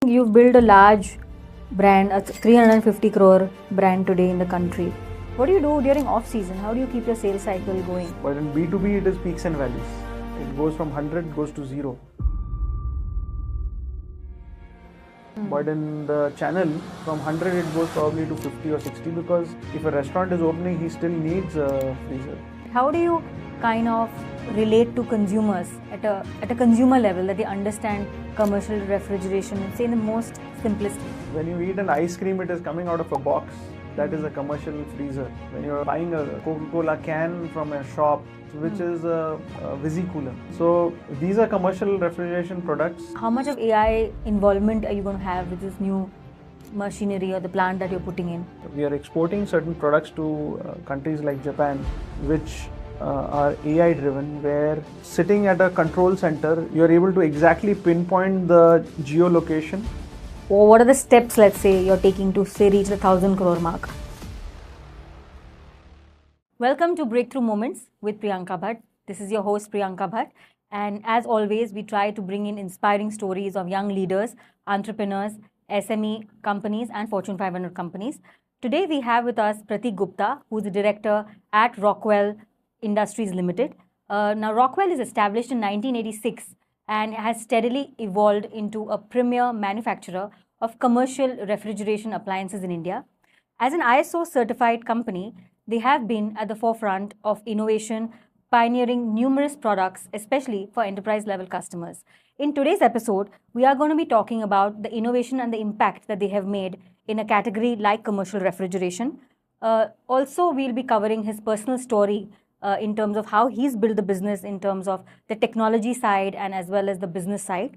You've built a large brand, a 350 crore brand today in the country. What do you do during off season? How do you keep your sales cycle going? But in B2B, it is peaks and valleys. It goes from 100, goes to 0. But in the channel, from 100, it goes probably to 50 or 60 because if a restaurant is opening, he still needs a freezer. How do you kind of relate to consumers at a consumer level that they understand commercial refrigeration, say in the most simplest way? When you eat an ice cream, it is coming out of a box. That is a commercial freezer. When you're buying a Coca-Cola can from a shop, which is a Visi-cooler. So these are commercial refrigeration products. How much of AI involvement are you going to have with this new machinery or the plant that you're putting in? We are exporting certain products to countries like Japan, which are AI driven, where sitting at a control center, you're able to exactly pinpoint the geolocation. Or what are the steps, let's say, you're taking to say reach the 1,000 crore mark? Welcome to Breakthrough Moments with Priyanka Bhatt. This is your host Priyanka Bhatt, and as always, we try to bring in inspiring stories of young leaders, entrepreneurs, SME companies, and Fortune 500 companies. Today, we have with us Prateek Gupta, who is the director at Rockwell Industries Limited. Now, Rockwell is established in 1986 and has steadily evolved into a premier manufacturer of commercial refrigeration appliances in India. As an ISO certified company, they have been at the forefront of innovation, pioneering numerous products, especially for enterprise level customers. In today's episode, we are going to be talking about the innovation and the impact that they have made in a category like commercial refrigeration. Also, we'll be covering his personal story in terms of how he's built the business in terms of the technology side and as well as the business side,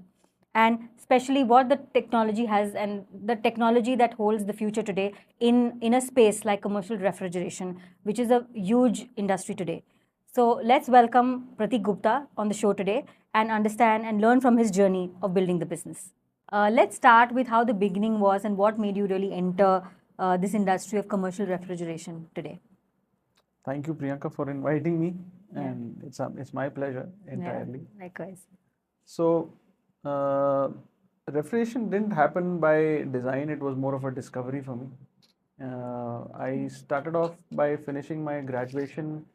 and especially what the technology has and the technology that holds the future today in a space like commercial refrigeration, which is a huge industry today. So let's welcome Prateek Gupta on the show today and understand and learn from his journey of building the business. Let's start with how the beginning was and what made you really enter this industry of commercial refrigeration today. Thank you, Priyanka, for inviting me, and it's my pleasure entirely. Yeah, likewise. So, refrigeration didn't happen by design; it was more of a discovery for me. I started off by finishing my graduation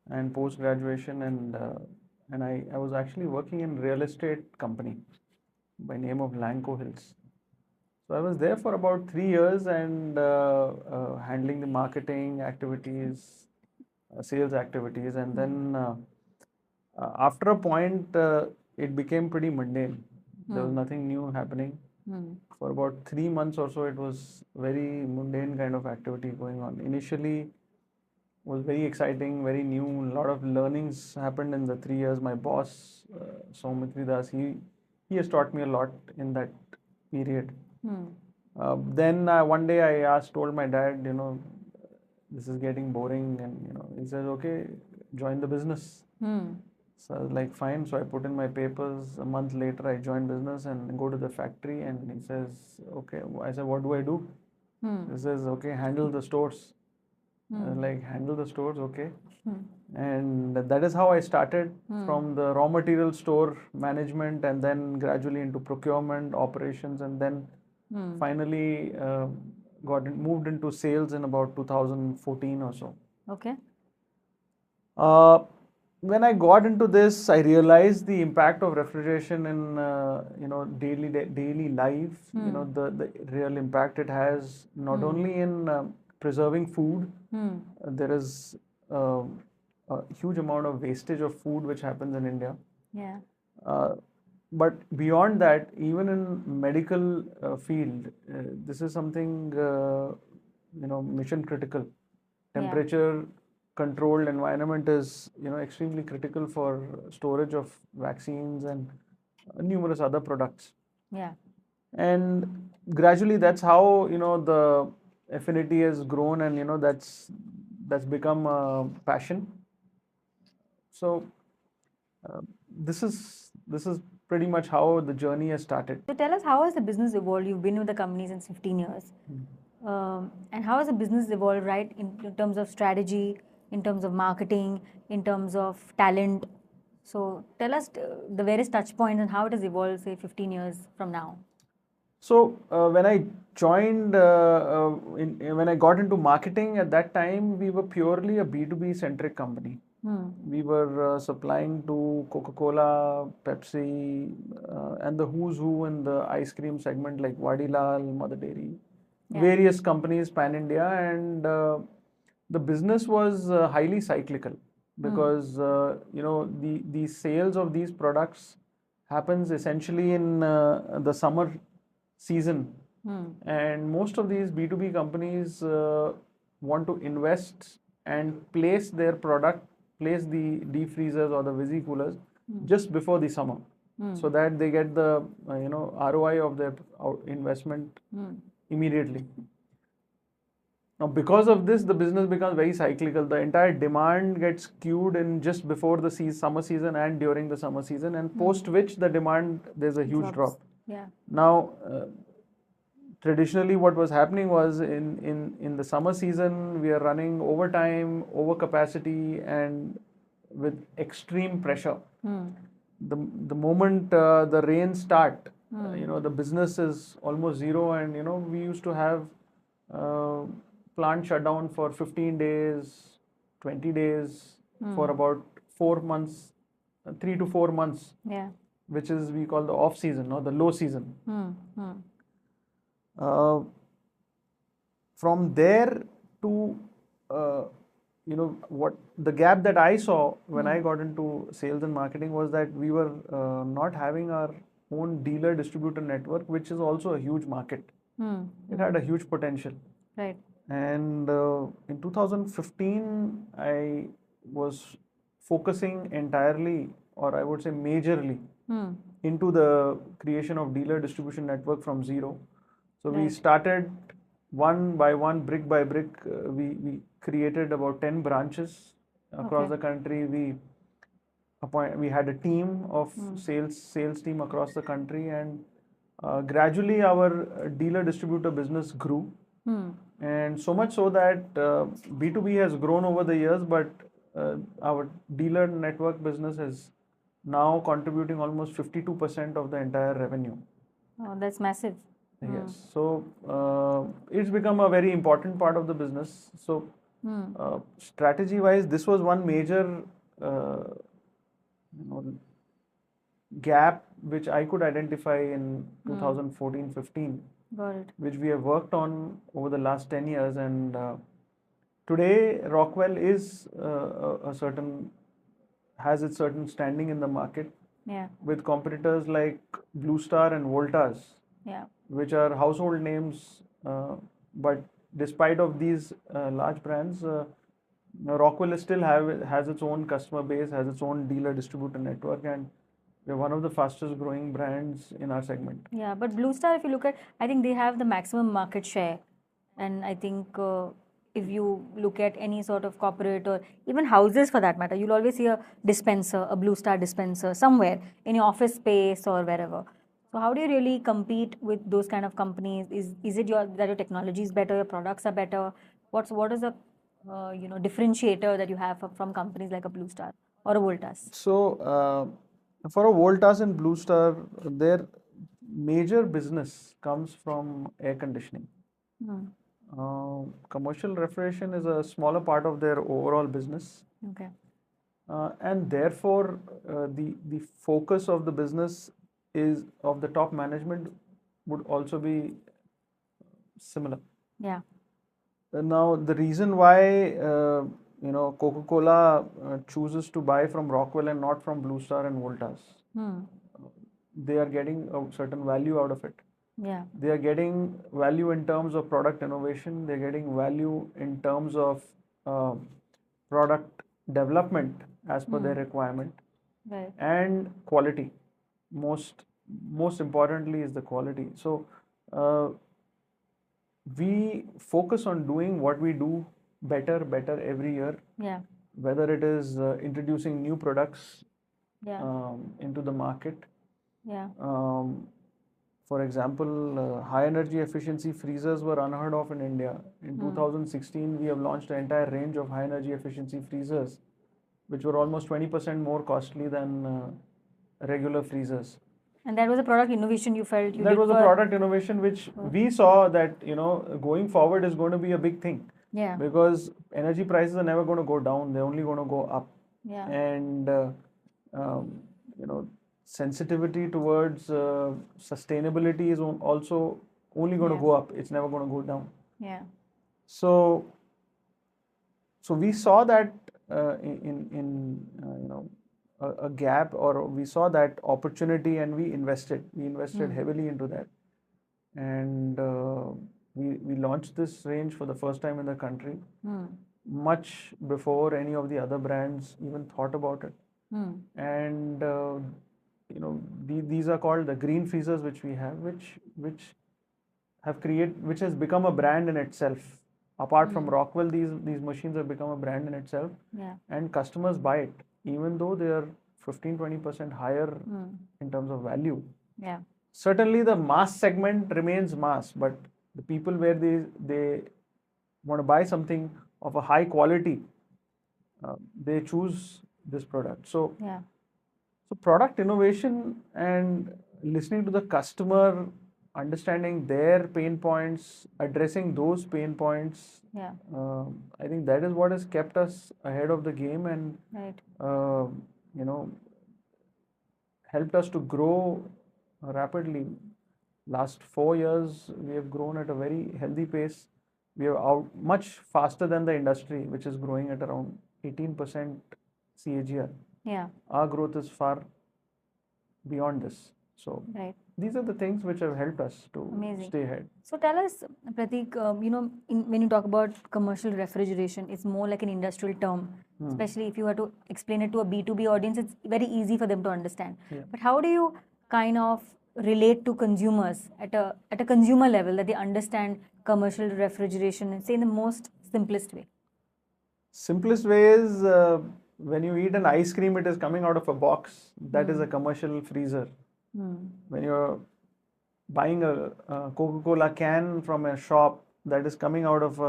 and post graduation, and I was actually working in real estate company by name of Lanco Hills. So I was there for about 3 years and handling the marketing activities, sales activities, and then after a point, it became pretty mundane. There was nothing new happening. For about 3 months or so, it was very mundane kind of activity going on. Initially, was very exciting, very new. A lot of learnings happened in the 3 years. My boss, Saumitri Das, he has taught me a lot in that period. Then one day told my dad, this is getting boring, and he says, okay, join the business. So I was like, fine. So I put in my papers. A month later, I joined business and go to the factory, and he says, okay. I said, what do I do? He says, okay, handle the stores. I was like, handle the stores, okay. And that is how I started from the raw material store management, and then gradually into procurement, operations, and then finally moved into sales in about 2014 or so. Okay. When I got into this, I realized the impact of refrigeration in daily life. The real impact it has not only in preserving food. There is a huge amount of wastage of food which happens in India. Yeah. But beyond that, even in medical field, this is something mission critical. Temperature controlled environment is extremely critical for storage of vaccines and numerous other products. Yeah. And gradually, that's how the affinity has grown, and that's become a passion. So this is pretty much how the journey has started. So tell us, how has the business evolved? You've been with the company since 15 years. And how has the business evolved, right, in terms of strategy, in terms of marketing, in terms of talent? So tell us the various touch points and how it has evolved, say, 15 years from now. So when I joined, when I got into marketing at that time, we were purely a B2B centric company. We were supplying to Coca-Cola, Pepsi, and the who's who in the ice cream segment like Vadilal, Mother Dairy, various companies pan India, and the business was highly cyclical because the sales of these products happens essentially in the summer season, and most of these B2B companies want to invest and place their product, place the deep freezers or the visi coolers just before the summer, so that they get the ROI of their investment immediately. Now, because of this, the business becomes very cyclical. The entire demand gets skewed in just before the summer season and during the summer season, and post which the demand, there's a huge drop. Yeah. Now, traditionally, what was happening was in the summer season, we are running overtime, overcapacity, and with extreme pressure. The moment the rains start, the business is almost zero, and we used to have plant shutdown for 15 days, 20 days, for about 4 months, 3 to 4 months, Yeah. which is we call the off season or the low season. From there to what the gap that I saw when I got into sales and marketing was that we were not having our own dealer distributor network, which is also a huge market. It had a huge potential. Right. And in 2015, I was focusing entirely, or I would say majorly, into the creation of dealer distribution network from zero. So we started one by one, brick by brick. We created about 10 branches across the country. We had a team of sales team across the country, and gradually our dealer distributor business grew. And so much so that B2B has grown over the years, but our dealer network business is now contributing almost 52% of the entire revenue. Oh, that's massive. Yes. So it's become a very important part of the business. So strategy wise, this was one major gap which I could identify in 2014-15. Got it. Which we have worked on over the last 10 years. And today, Rockwell is has its certain standing in the market. Yeah. With competitors like Blue Star and Voltas. Yeah. Which are household names. But despite of these large brands, Rockwell still has its own customer base, has its own dealer distributor network, and we're one of the fastest growing brands in our segment. Yeah, but Blue Star, if you look at, I think they have the maximum market share. And I think if you look at any sort of corporate or even houses for that matter, you'll always see a dispenser, a Blue Star dispenser somewhere in your office space or wherever. So how do you really compete with those kind of companies? Is it that your technology is better, your products are better? What is the differentiator that you have from companies like a Blue Star or a Voltas? So for a Voltas and Blue Star, their major business comes from air conditioning. Commercial refrigeration is a smaller part of their overall business. Okay. And therefore, the focus of the business is of the top management would also be similar. Yeah. Now, the reason why Coca-Cola chooses to buy from Rockwell and not from Blue Star and Voltas, they are getting a certain value out of it. Yeah. They are getting value in terms of product innovation. They're getting value in terms of product development as per their requirement. Right. And quality. Most importantly is the quality. So we focus on doing what we do better every year. Yeah. Whether it is introducing new products into the market. Yeah. For example, high energy efficiency freezers were unheard of in India. In 2016, we have launched an entire range of high energy efficiency freezers, which were almost 20% more costly than regular freezers. And that was a product innovation you felt you That did was a for. product innovation which we saw that, going forward is going to be a big thing. Yeah. Because energy prices are never going to go down, they're only going to go up. Yeah. And, um, sensitivity towards sustainability is also only going to go up, it's never going to go down. Yeah. So we saw that in a gap, or we saw that opportunity, and we invested heavily into that. And we launched this range for the first time in the country, much before any of the other brands even thought about it. And these are called the green freezers, which we have, which has become a brand in itself. Apart from Rockwell, these machines have become a brand in itself. Yeah. And customers buy it, even though they are 15-20% higher in terms of value. Yeah. Certainly, the mass segment remains mass, but the people where they want to buy something of a high quality, they choose this product. So, Yeah. so product innovation and listening to the customer, understanding their pain points, addressing those pain points. Yeah. I think that is what has kept us ahead of the game, and Right. Helped us to grow rapidly. Last 4 years, we have grown at a very healthy pace. We are out much faster than the industry, which is growing at around 18% CAGR. Yeah. Our growth is far beyond this. So Right. these are the things which have helped us to Amazing. stay ahead. So tell us, Prateek, when you talk about commercial refrigeration, it's more like an industrial term. Especially if you were to explain it to a B2B audience, it's very easy for them to understand. Yeah. But how do you kind of relate to consumers at a consumer level, that they understand commercial refrigeration, and say in the most simplest way? Simplest way is, when you eat an ice cream, it is coming out of a box. That is a commercial freezer. When you're buying a Coca-Cola can from a shop, that is coming out of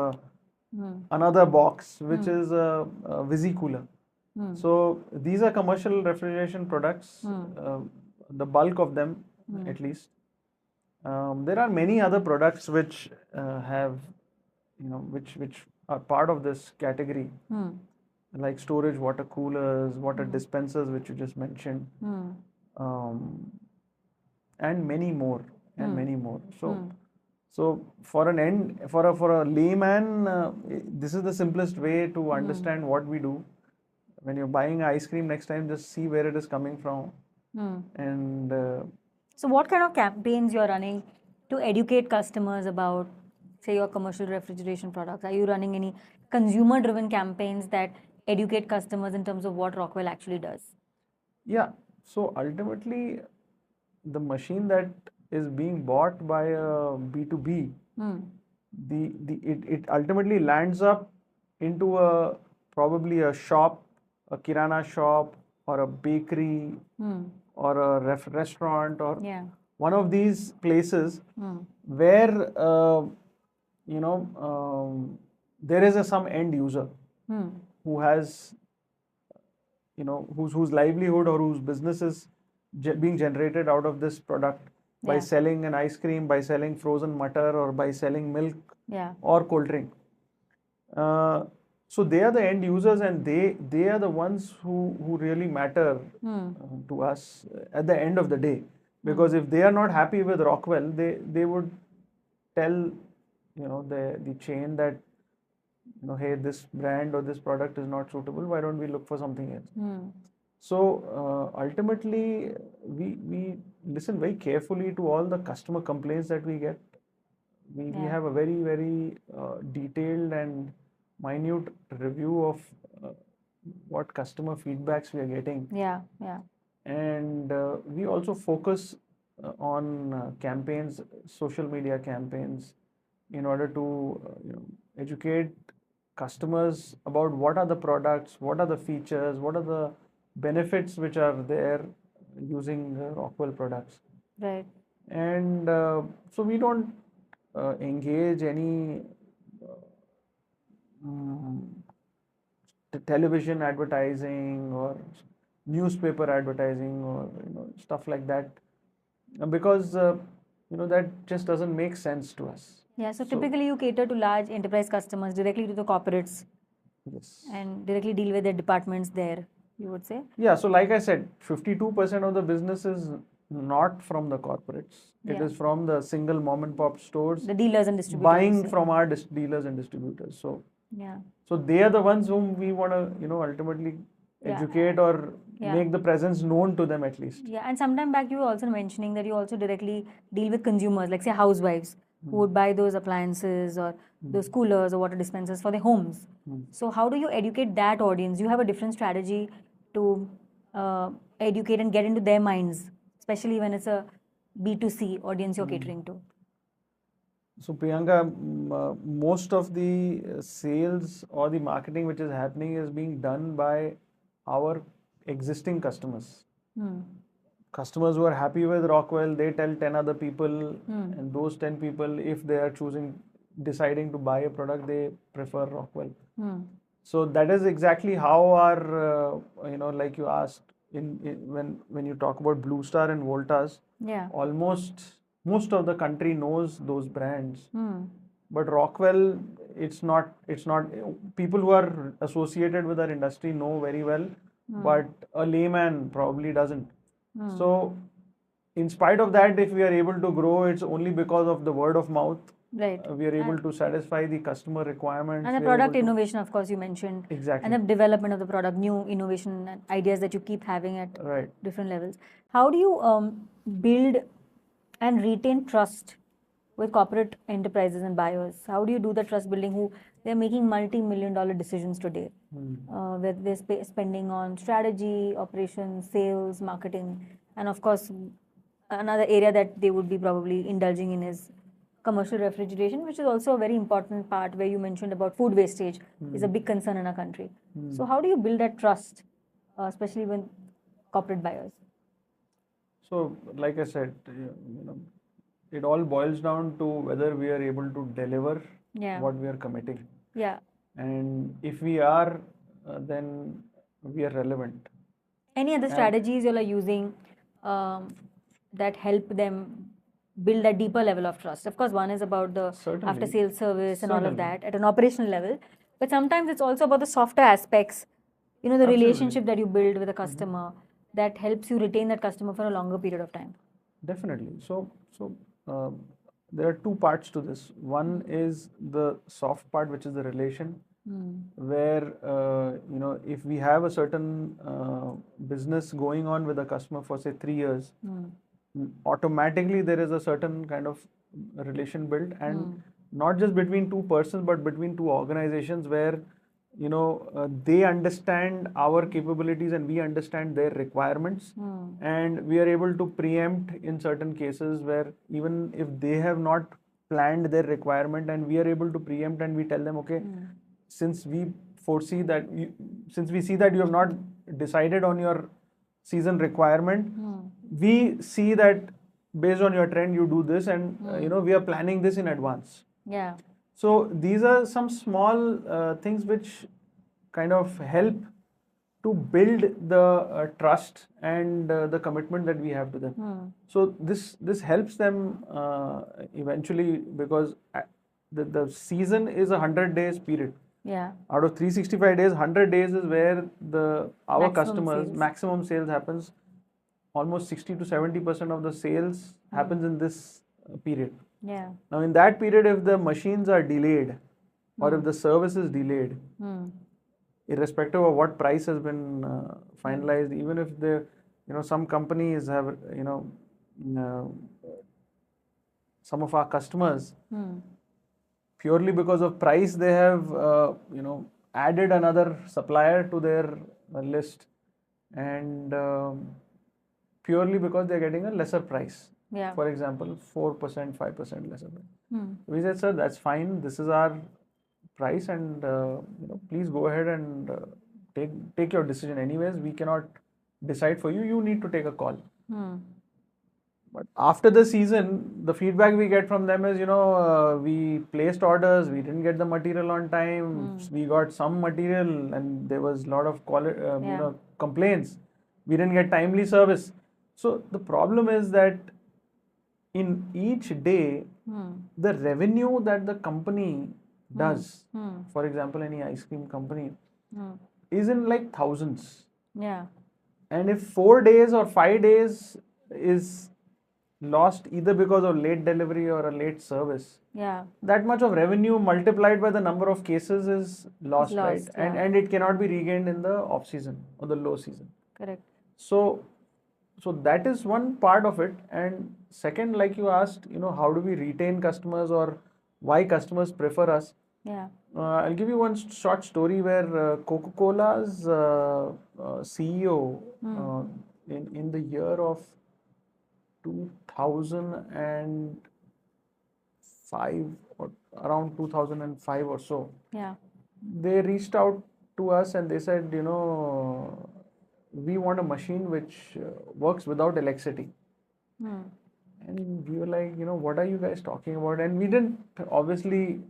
another box, which is a visi-cooler. So these are commercial refrigeration products, the bulk of them, at least. There are many other products which which are part of this category, like storage water coolers, water dispensers, which you just mentioned, and many more, So for a layman, this is the simplest way to understand what we do. When you're buying ice cream next time, just see where it is coming from. And so what kind of campaigns you're running to educate customers about, say, your commercial refrigeration products? Are you running any consumer driven campaigns that educate customers in terms of what Rockwell actually does? Yeah, so ultimately, the machine that is being bought by a B2B, it ultimately lands up into probably a shop, a kirana shop, or a bakery, or a restaurant, or one of these places where there is some end user who has whose livelihood or whose business is being generated out of this product by selling an ice cream, by selling frozen mutter, or by selling milk or cold drink. So they are the end users, and they are the ones who really matter to us at the end of the day. Because if they are not happy with Rockwell, they would tell the chain that, hey, this brand or this product is not suitable, why don't we look for something else? So ultimately, we listen very carefully to all the customer complaints that we get. We have a very, very detailed and minute review of what customer feedbacks we are getting. Yeah. And we also focus on campaigns, social media campaigns, in order to educate customers about what are the products, what are the features, what are the benefits which are there using Rockwell products. Right. And so we don't engage any television advertising or newspaper advertising or stuff like that. because that just doesn't make sense to us. Yeah, so typically you cater to large enterprise customers directly to the corporates Yes. and directly deal with their departments there, you would say? Yeah, so like I said, 52% of the business is not from the corporates. It Yeah. is from the single mom and pop stores The dealers and distributors. buying from our dealers and distributors. So Yeah. so they are the ones whom we want to ultimately Yeah. educate or Yeah. make the presence known to them at least. Yeah, and sometime back you were also mentioning that you also directly deal with consumers, like say housewives who would buy those appliances or those coolers or water dispensers for their homes. So how do you educate that audience? You have a different strategy to educate and get into their minds, especially when it's a B2C audience you're catering to. So Priyanka, most of the sales or the marketing which is happening is being done by our existing customers. Customers who are happy with Rockwell, they tell 10 other people, and those 10 people, if they are deciding to buy a product, they prefer Rockwell. So that is exactly how our, like you asked, when you talk about Blue Star and Voltas, Yeah. almost most of the country knows those brands. But Rockwell, it's not. People who are associated with our industry know very well, but a layman probably doesn't. So, in spite of that, if we are able to grow, it's only because of the word of mouth. Right. We are able to satisfy the customer requirements. And the product innovation, of course, you mentioned. Exactly. And the development of the product, new innovation and ideas that you keep having at different levels. How do you build and retain trust with corporate enterprises and buyers? How do you do the trust building who they're making multi-million-dollar decisions today, where they're spending on strategy, operations, sales, marketing, and of course, another area that they would be probably indulging in is commercial refrigeration, which is also a very important part where you mentioned about food wastage is a big concern in our country. So how do you build that trust, especially with corporate buyers? So, like I said, it all boils down to whether we are able to deliver what we are committing. Yeah. And if we are, then we are relevant. Any other strategies you are using that help them build a deeper level of trust? Of course, one is about the after sales service and all of that at an operational level, but sometimes it's also about the softer aspects, the relationship that you build with a customer that helps you retain that customer for a longer period of time. Definitely. So there are two parts to this. One is the soft part, which is the relation, where if we have a certain business going on with a customer for say 3 years, automatically there is a certain kind of relation built, and not just between two persons, but between two organizations where they understand our capabilities and we understand their requirements, and we are able to preempt in certain cases where even if they have not planned their requirement, and we are able to preempt and we tell them, okay, since we foresee that since we see that you have not decided on your season requirement, we see that based on your trend you do this, and we are planning this in advance. Yeah. So these are some small things which kind of help to build the trust and the commitment that we have to them. So this helps them eventually, because the season is a 100 days period. Yeah. Out of 365 days, 100 days is where our customers maximum sales happens. Almost 60 to 70% of the sales happens in this period. Yeah. Now, in that period, if the machines are delayed or if the service is delayed, irrespective of what price has been finalized, even if some companies have, some of our customers, purely because of price, they have, added another supplier to their list, and purely because they're getting a lesser price. Yeah. For example, 4%, 5% lesser price. We said, sir, that's fine. This is our price, and please go ahead and take your decision. Anyways, we cannot decide for you. You need to take a call. But after the season, the feedback we get from them is, we placed orders, we didn't get the material on time. We got some material, and there was a lot of complaints. We didn't get timely service. So the problem is that in each day, the revenue that the company does, for example, any ice cream company, is in like thousands. Yeah. And if 4 days or 5 days is lost either because of late delivery or a late service, Yeah. that much of revenue multiplied by the number of cases is lost, right? lost, yeah. And it cannot be regained in the off season or the low season. Correct. So that is one part of it. And second, like you asked, how do we retain customers or why customers prefer us? Yeah. I'll give you one short story where Coca-Cola's CEO in the year of 2005 or around 2005 or so, Yeah. they reached out to us and they said, we want a machine which works without electricity. And we were like, what are you guys talking about? And we didn't, obviously,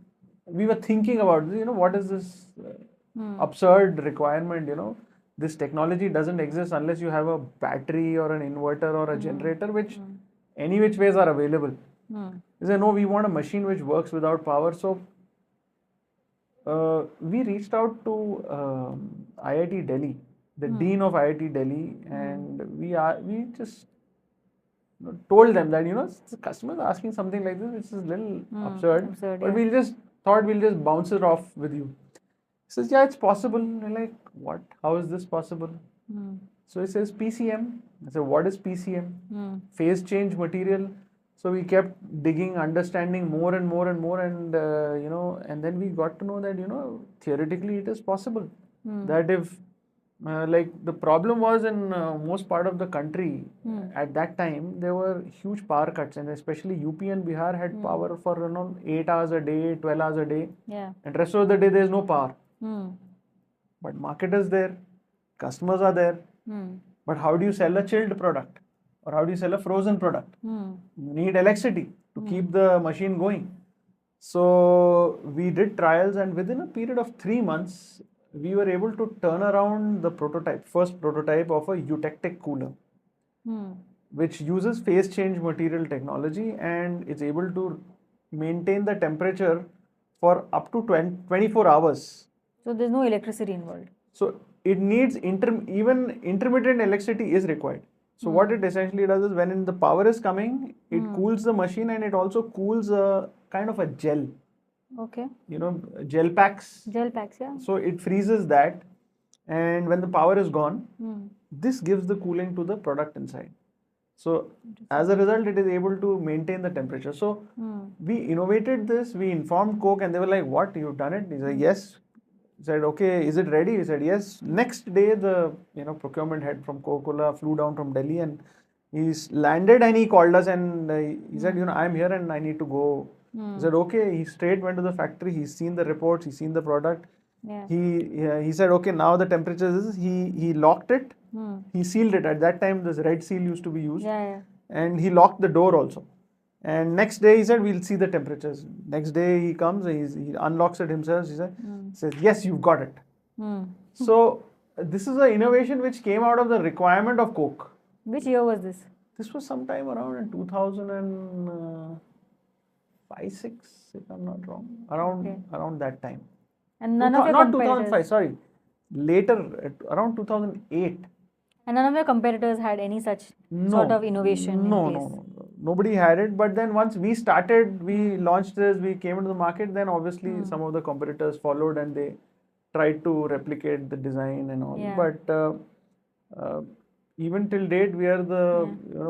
we were thinking about, what is this absurd requirement? This technology doesn't exist unless you have a battery or an inverter or a generator, which any which ways are available. They said, no, we want a machine which works without power. So we reached out to IIT Delhi, the dean of IIT Delhi, and we just told them that the customers are asking something like this, which is a little absurd, but yeah. we'll just bounce it off with you. He says, yeah, it's possible. And we're like, what? How is this possible? So he says PCM. I said, what is PCM? Phase change material. So we kept digging, understanding more and more and more, and and then we got to know that theoretically it is possible. That if like the problem was in most part of the country at that time, there were huge power cuts, and especially UP and Bihar had power for 8 hours a day, 12 hours a day, and rest of the day there is no power. But market is there, customers are there, but how do you sell a chilled product or how do you sell a frozen product? You need electricity to keep the machine going. So we did trials, and within a period of 3 months, we were able to turn around the first prototype of a eutectic cooler, which uses phase change material technology and is able to maintain the temperature for up to 24 hours. So there's no electricity involved. So it needs even intermittent electricity is required. So what it essentially does is when the power is coming, it cools the machine, and it also cools a kind of a gel. Okay. Gel packs. Gel packs, yeah. So it freezes that, and when the power is gone, this gives the cooling to the product inside. So as a result, it is able to maintain the temperature. So we innovated this. We informed Coke, and they were like, "What? You've done it?" He said, "Yes." He said, "Okay, is it ready?" He said, "Yes." Next day, the procurement head from Coca-Cola flew down from Delhi, and he landed, and he called us, and he said, "I'm here and I need to go." He said, "Okay." He straight went to the factory. He's seen the reports. He's seen the product. Yeah. He said, "Okay, now the temperature is." He locked it. He sealed it. At that time, this red seal used to be used. Yeah. And he locked the door also. And next day he said, "We'll see the temperatures." Next day he comes, he unlocks it himself. He says, "Yes, you've got it." So this is an innovation which came out of the requirement of Coke. Which year was this? This was sometime around in 2005, 6, if I'm not wrong. Around that time. And none of your not competitors. 2005, sorry. Later, around 2008. And none of your competitors had any such sort of innovation in place? No. Nobody had it. But then once we started, we launched this, we came into the market, then obviously some of the competitors followed and they tried to replicate the design and all. Yeah. But even till date, we are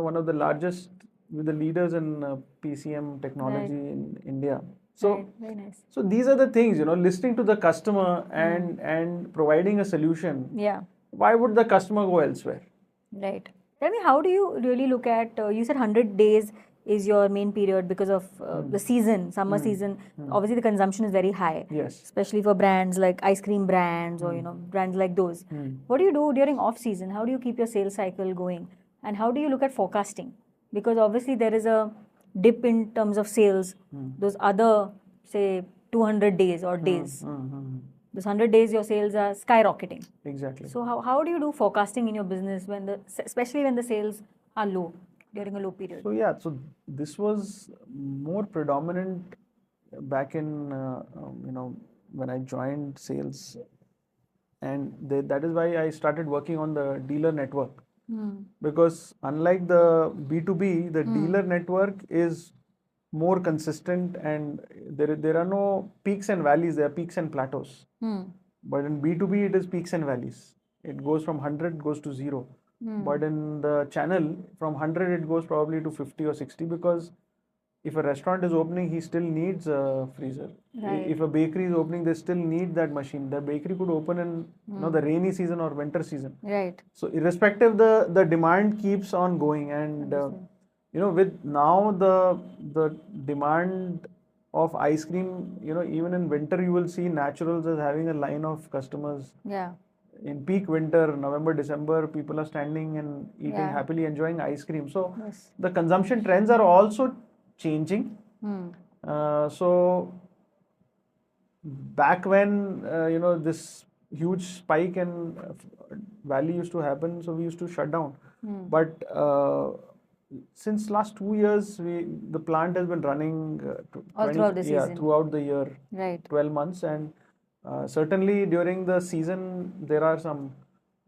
one of the largest, the leaders in PCM technology in India. So, very nice. So these are the things, listening to the customer and providing a solution. Yeah. Why would the customer go elsewhere? Right. Tell me, how do you really look at, you said 100 days is your main period because of the season, summer season. Obviously, the consumption is very high. Yes. Especially for brands like ice cream brands or, brands like those. What do you do during off season? How do you keep your sales cycle going? And how do you look at forecasting? Because obviously, there is a dip in terms of sales. Those other, say, 200 days or days. Those 100 days, your sales are skyrocketing. Exactly. So how do you do forecasting in your business especially when the sales are low? during a low period? So yeah, so this was more predominant back in when I joined sales, and that is why I started working on the dealer network. Because unlike the B2B, the dealer network is more consistent, and there are no peaks and valleys, there are peaks and plateaus. But in B2B, it is peaks and valleys. It goes from 100, goes to 0. But in the channel, from 100, it goes probably to 50 or 60, because if a restaurant is opening, he still needs a freezer. Right. If a bakery is opening, they still need that machine. The bakery could open in the rainy season or winter season. Right. So irrespective, the demand keeps on going, and with now the demand of ice cream, even in winter you will see Naturals as having a line of customers. Yeah. In peak winter, November, December, people are standing and eating Yeah. happily, enjoying ice cream. So Yes. the consumption trends are also changing. So back when this huge spike and valley used to happen, so we used to shut down. But since last 2 years, the plant has been running All throughout the season. throughout the year, Right. 12 months, and certainly during the season there are some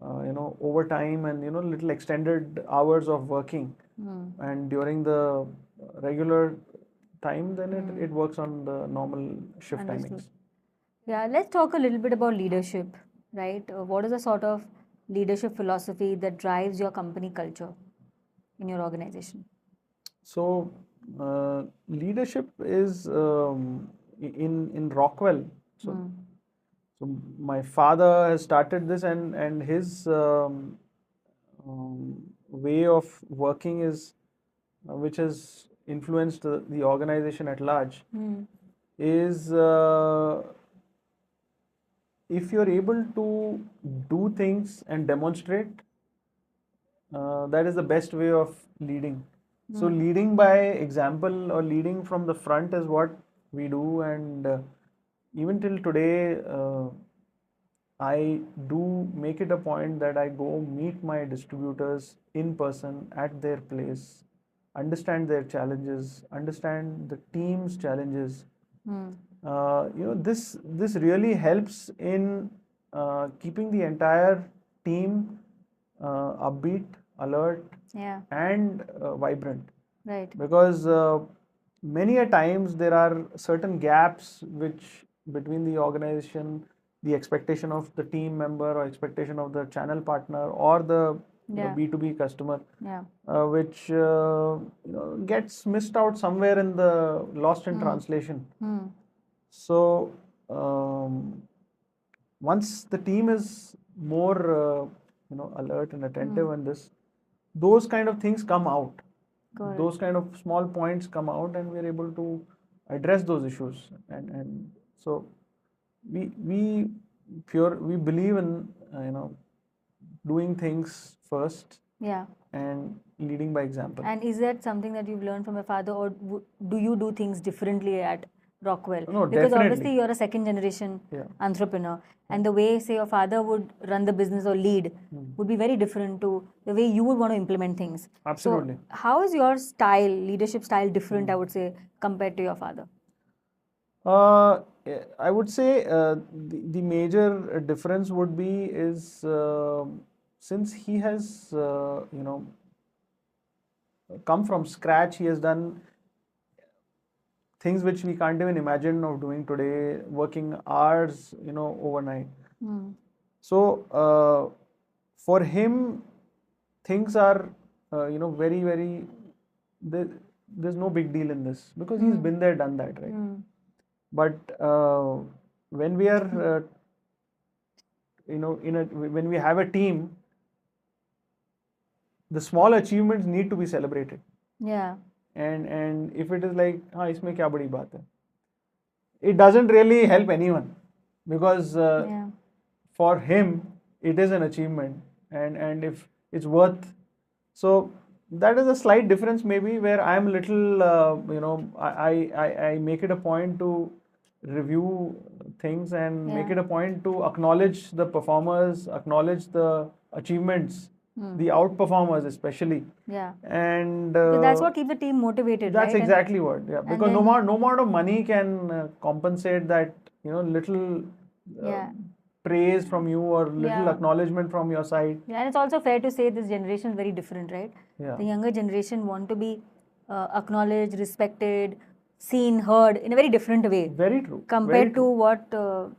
overtime and little extended hours of working, and during the regular time, then it works on the normal shift timings. Yeah, let's talk a little bit about leadership, right? What is the sort of leadership philosophy that drives your company culture in your organization? So, leadership is in Rockwell. So my father has started this, and his way of working is, which has influenced the organization at large, is if you're able to do things and demonstrate, that is the best way of leading. So leading by example or leading from the front is what we do, and even till today, I do make it a point that I go meet my distributors in person at their place, understand their challenges, understand the team's challenges. This really helps in keeping the entire team upbeat, alert, Yeah. and vibrant. Right. Because many a times there are certain gaps which between the organization, the expectation of the team member or expectation of the channel partner or the B2B customer, which gets missed out somewhere in the lost in translation. So once the team is more alert and attentive, and those kind of things come out. Those kind of small points come out, and we're able to address those issues. And so we believe in doing things first. Yeah. And leading by example. And is that something that you've learned from your father, or do you do things differently at Rockwell? No, because definitely. Obviously you're a second generation entrepreneur, and the way, say, your father would run the business or lead would be very different to the way you would want to implement things. Absolutely. So how is your leadership style different, I would say, compared to your father? I would say the major difference would be is since he has come from scratch, he has done things which we can't even imagine of doing today, working hours overnight. So for him, things are very, very, there's no big deal in this, because he's been there, done that, right? But when we are when we have a team, the small achievements need to be celebrated. Yeah. And if it is like, isme kya badi baat hai, it doesn't really help anyone, because for him it is an achievement, and if it's worth. So that is a slight difference, maybe, where I am a little I make it a point to review things and make it a point to acknowledge the performers, acknowledge the achievements, the outperformers especially. Yeah. And Because that's what keeps the team motivated, that's right? exactly what. Yeah, because then- no amount of money can compensate that, little Yeah. praise from you or little Yeah. acknowledgement from your side. Yeah, and it's also fair to say this generation is very different, right? Yeah. The younger generation want to be acknowledged, respected, seen, heard in a very different way. Very true. Compared Very to what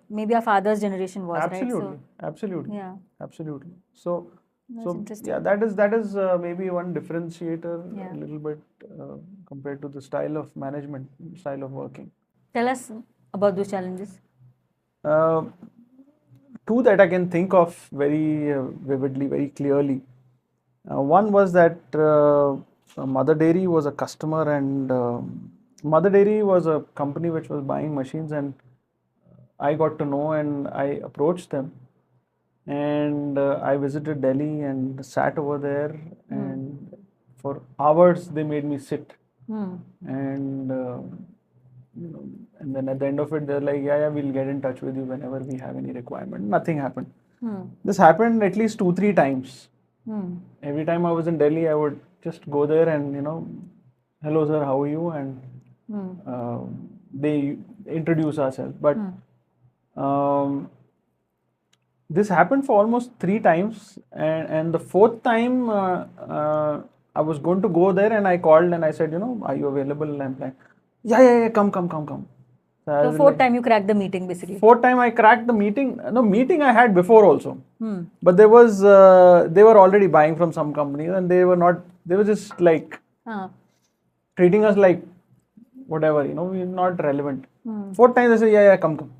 maybe our father's generation was, absolutely, right? absolutely, yeah, absolutely. So, interesting. yeah, that is maybe one differentiator Yeah. a little bit compared to the style of management, style of working. Tell us about those challenges. Uh, Two that I can think of very vividly, very clearly. One was that Mother Dairy was a customer, and Mother Dairy was a company which was buying machines, and I got to know and I approached them, and I visited Delhi and sat over there, and for hours they made me sit, and and then at the end of it they're like, yeah, we'll get in touch with you whenever we have any requirement. Nothing happened. This happened at least 2-3 times. Every time I was in Delhi, I would just go there and, hello sir, how are you? And they introduce ourselves. But this happened for almost 3 times, and the fourth time I was going to go there, and I called and I said, are you available? And I'm like, yeah, come. So I So was fourth like, time you cracked the meeting, basically. fourth time I cracked the meeting. No, meeting I had before also, but there was they were already buying from some companies, and they were just like treating us like whatever, we're not relevant. Fourth time they said, yeah, come.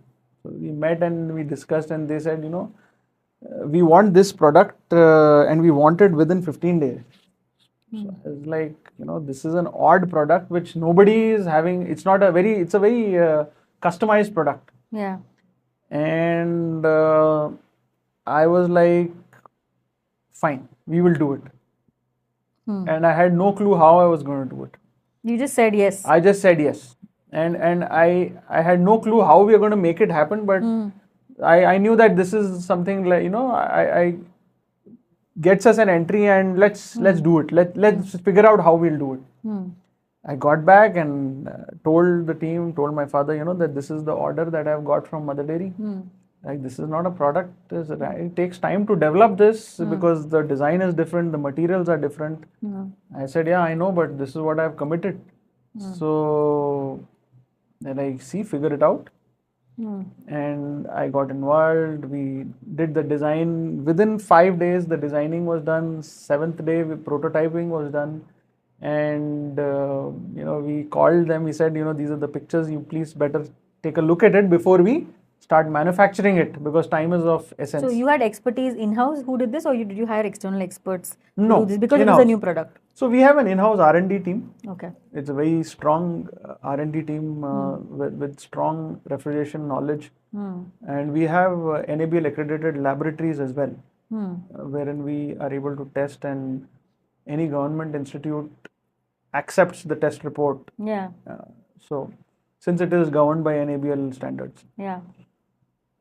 So we met and we discussed, and they said, we want this product and we want it within 15 days. So it's like, this is an odd product which nobody is having. It's a very customized product. Yeah. And I was like, fine, we will do it. And I had no clue how I was going to do it. You just said yes. I just said yes. And I had no clue how we are going to make it happen, but I knew that this is something like, I gets us an entry, and let's do it. Let's figure out how we'll do it. I got back and told the team, told my father, that this is the order that I've got from Mother Dairy. Like, this is not a product. It takes time to develop this because the design is different, the materials are different. I said, yeah, I know, but this is what I've committed. So they're like, see, figure it out. And I got involved. We did the design. Within 5 days, the designing was done. 7th day, prototyping was done. And, we called them. We said, these are the pictures. You please better take a look at it before we start manufacturing it, because time is of essence. So you had expertise in-house who did this, or did you hire external experts to No, do this? Because in-house. it was a new product. So we have an in-house R&D team. Okay. It's a very strong R&D team with strong refrigeration knowledge. And we have NABL accredited laboratories as well, wherein we are able to test, and any government institute accepts the test report. Yeah. So since it is governed by NABL standards. Yeah.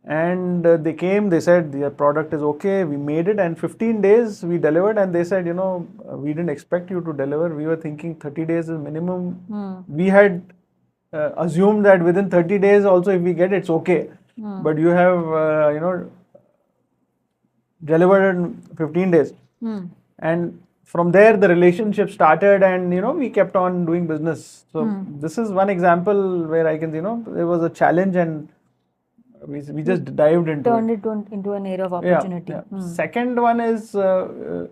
And they came, they said the product is okay, we made it, and 15 days we delivered, and they said, we didn't expect you to deliver. We were thinking 30 days is minimum. We had assumed that within 30 days also if we get it's okay. But you have, delivered in 15 days. And from there the relationship started, and, we kept on doing business. So this is one example where I can, there was a challenge, and we just dived into Turned it into an area of opportunity. Yeah. Second one is, when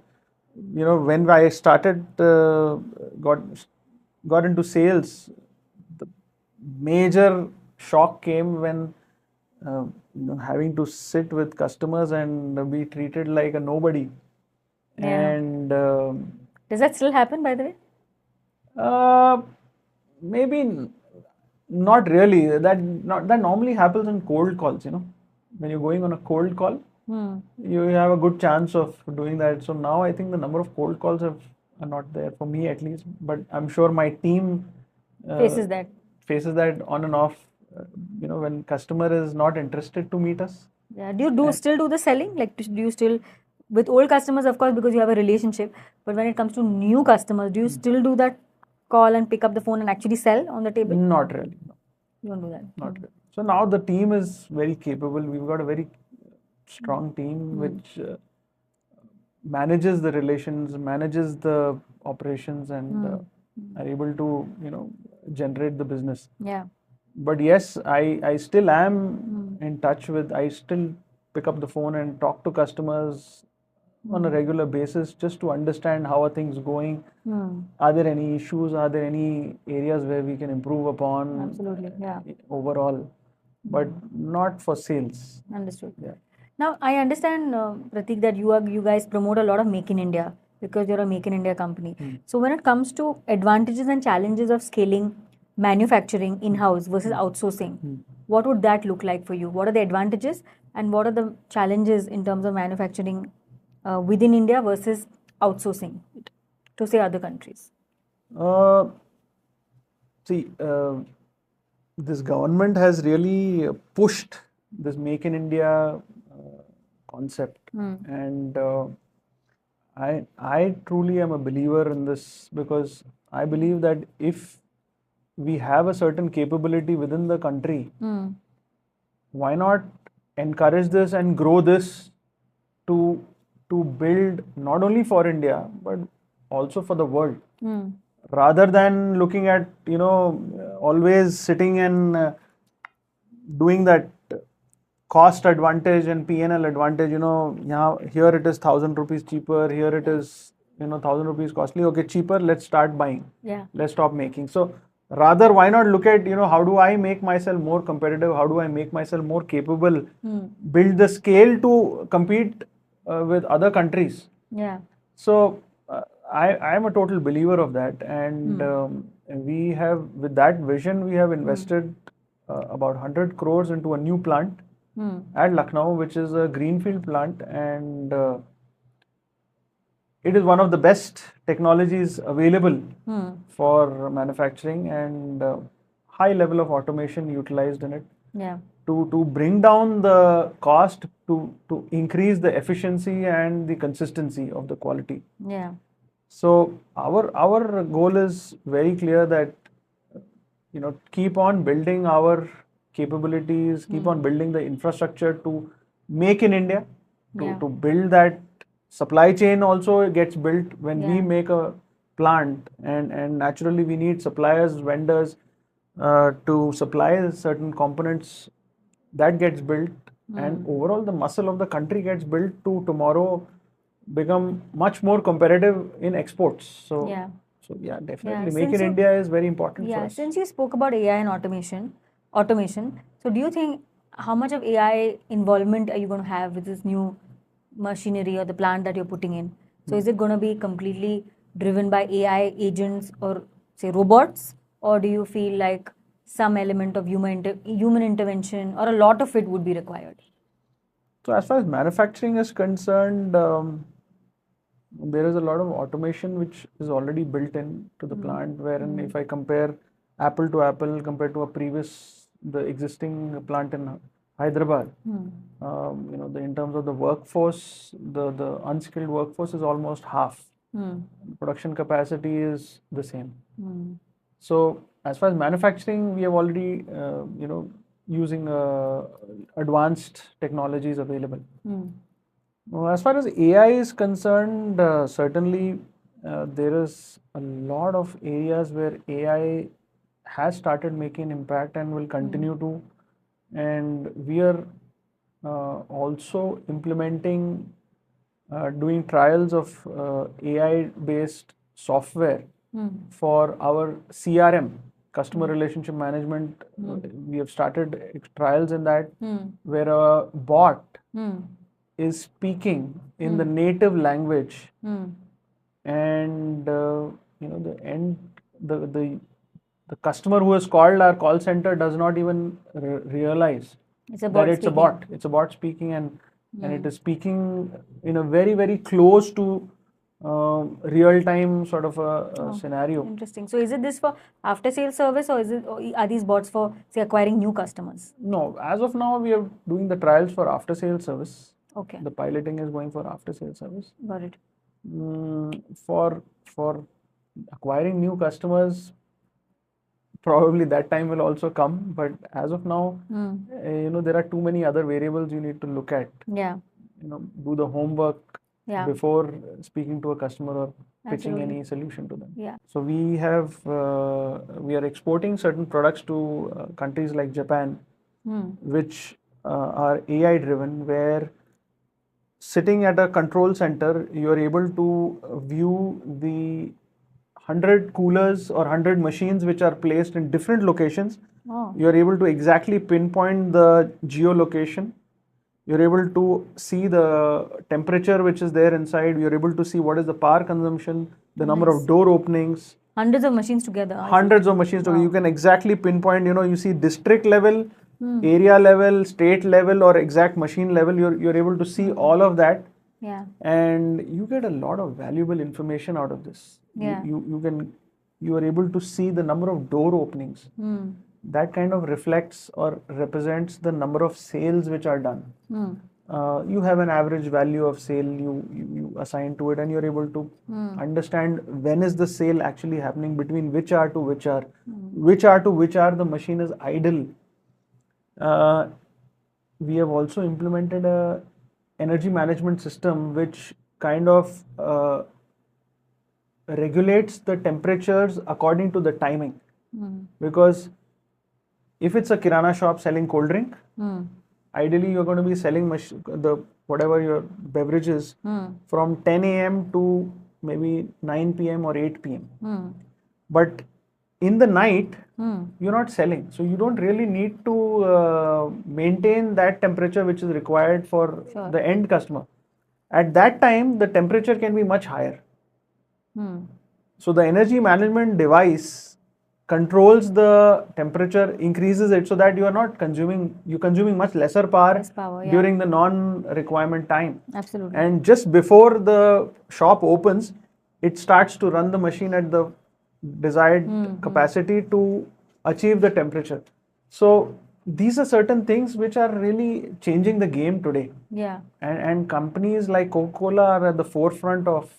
I started, got into sales, the major shock came when, having to sit with customers and be treated like a nobody. Yeah. And does that still happen, by the way? Maybe not really. That normally happens in cold calls. When you're going on a cold call, you have a good chance of doing that. So now I think the number of cold calls are not there, for me at least. But I'm sure my team faces that on and off. When customer is not interested to meet us. Yeah. Do you still do the selling? Like, do you still with old customers, of course, because you have a relationship, but when it comes to new customers, do you still do that call and pick up the phone and actually sell on the table? Not really. No. You don't do that. Not really. So now the team is very capable. We've got a very strong team which manages the relations, manages the operations, and are able to, generate the business. Yeah. But yes, I still am in touch with, I still pick up the phone and talk to customers on a regular basis just to understand how are things going. Are there any issues? Are there any areas where we can improve upon? Absolutely, yeah. Overall, but not for sales. Understood. Yeah. Now, I understand, Prateek, that you guys promote a lot of Make in India because you're a Make in India company. So when it comes to advantages and challenges of scaling manufacturing in-house versus outsourcing, what would that look like for you? What are the advantages and what are the challenges in terms of manufacturing within India versus outsourcing it to, say, other countries? See, this government has really pushed this Make in India concept, and I truly am a believer in this because I believe that if we have a certain capability within the country, why not encourage this and grow this to build not only for India but also for the world, rather than looking at always sitting and doing that cost advantage and P&L advantage. Here it is 1,000 rupees cheaper, here it is 1,000 rupees costly. Okay, cheaper. Let's start buying. Yeah. Let's stop making. So rather, why not look at how do I make myself more competitive? How do I make myself more capable? Build the scale to compete with other countries. Yeah. So I am a total believer of that, and we have, with that vision, we have invested about 100 crores into a new plant at Lucknow, which is a greenfield plant, and it is one of the best technologies available for manufacturing, and high level of automation utilized in it. Yeah. To bring down the cost, to increase the efficiency and the consistency of the quality. Yeah. So our goal is very clear that keep on building our capabilities, keep on building the infrastructure to make in India, to build that supply chain also gets built when we make a plant, and naturally we need suppliers, vendors to supply certain components. That gets built, and overall the muscle of the country gets built to tomorrow become much more competitive in exports. So definitely Make in India is very important for us. Since you spoke about AI and automation, so do you think how much of AI involvement are you going to have with this new machinery or the plant that you're putting in? So is it going to be completely driven by AI agents or, say, robots, or do you feel like some element of human intervention or a lot of it would be required? So as far as manufacturing is concerned, there is a lot of automation which is already built in to the plant, wherein if I compare apple to apple compared to the existing plant in Hyderabad, in terms of the workforce, the unskilled workforce is almost half. Production capacity is the same. So as far as manufacturing, we have already, using advanced technologies available. As far as AI is concerned, certainly there is a lot of areas where AI has started making impact and will continue to, and we are also implementing, doing trials of AI-based software for our CRM, customer relationship management. We have started trials in that, where a bot is speaking in the native language, and the customer who has called our call center does not even realize that it's a bot. It's a bot speaking, and it is speaking in a very, very close to real-time sort of a scenario. Interesting. So is it this for after-sales service, or are these bots for, say, acquiring new customers? No, as of now we are doing the trials for after-sales service. Okay. The piloting is going for after sales service. Got it. For acquiring new customers, probably that time will also come. But as of now, there are too many other variables you need to look at. Yeah. Do the homework Yeah. before speaking to a customer or pitching Absolutely. any solution to them. Yeah. So we are exporting certain products to countries like Japan, which are AI driven, where sitting at a control center, you are able to view the 100 coolers or 100 machines which are placed in different locations. Oh. You are able to exactly pinpoint the geolocation. You're able to see the temperature which is there inside. You're able to see what is the power consumption, the number of door openings. Hundreds of machines together. Hundreds of machines together. You can exactly pinpoint, you see district level, area level, state level, or exact machine level. You're able to see all of that. Yeah. And you get a lot of valuable information out of this. Yeah. You are able to see the number of door openings. That kind of reflects or represents the number of sales which are done. You have an average value of sale you assign to it, and you're able to understand when is the sale actually happening, between which hour to which hour, which hour to which hour the machine is idle. We have also implemented a energy management system which kind of regulates the temperatures according to the timing. Because if it's a kirana shop selling cold drink, ideally you're going to be selling whatever your beverages from 10 a.m. to maybe 9 p.m. or 8 p.m. But in the night, you're not selling. So you don't really need to maintain that temperature which is required for the end customer. At that time, the temperature can be much higher. So the energy management device controls the temperature, increases it so that you're consuming much lesser power, during the non-requirement time. Absolutely. And just before the shop opens, it starts to run the machine at the desired capacity to achieve the temperature. So these are certain things which are really changing the game today. Yeah. And companies like Coca-Cola are at the forefront of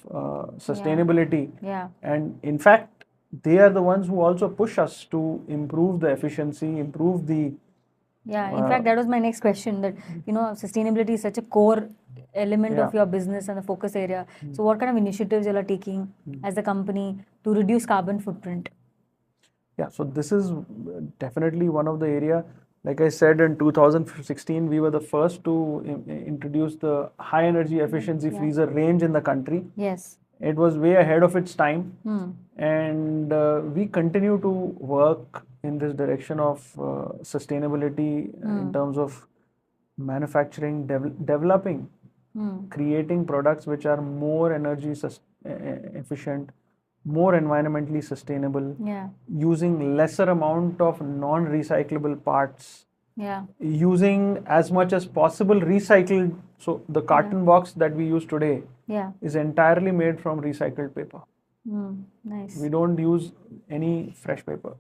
sustainability. Yeah. And in fact, they are the ones who also push us to improve the efficiency, improve the... Yeah, in fact, that was my next question, that, sustainability is such a core element of your business and the focus area. So what kind of initiatives you are taking as a company to reduce carbon footprint? Yeah, so this is definitely one of the area. Like I said, in 2016, we were the first to introduce the high energy efficiency freezer range in the country. Yes. It was way ahead of its time. And we continue to work in this direction of sustainability in terms of manufacturing, developing, creating products which are more energy efficient, more environmentally sustainable, using lesser amount of non-recyclable parts, using as much as possible recycled. So the carton box that we use today is entirely made from recycled paper. Nice. We don't use any fresh paper.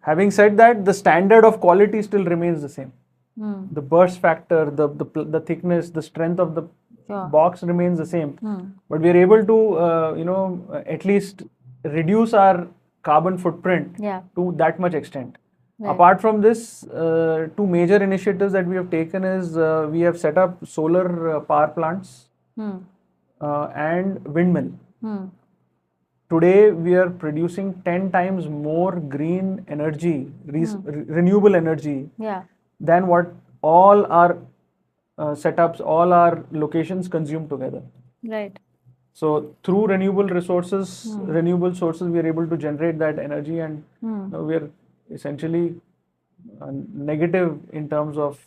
Having said that, the standard of quality still remains the same. The burst factor, the thickness, the strength of the box remains the same. But we are able to, at least reduce our carbon footprint to that much extent. Apart from this, two major initiatives that we have taken is we have set up solar power plants and windmill. Today, we are producing 10 times more green energy, renewable energy, than what all our setups, all our locations consume together. Right. So through renewable sources, we are able to generate that energy, and we are essentially negative in terms of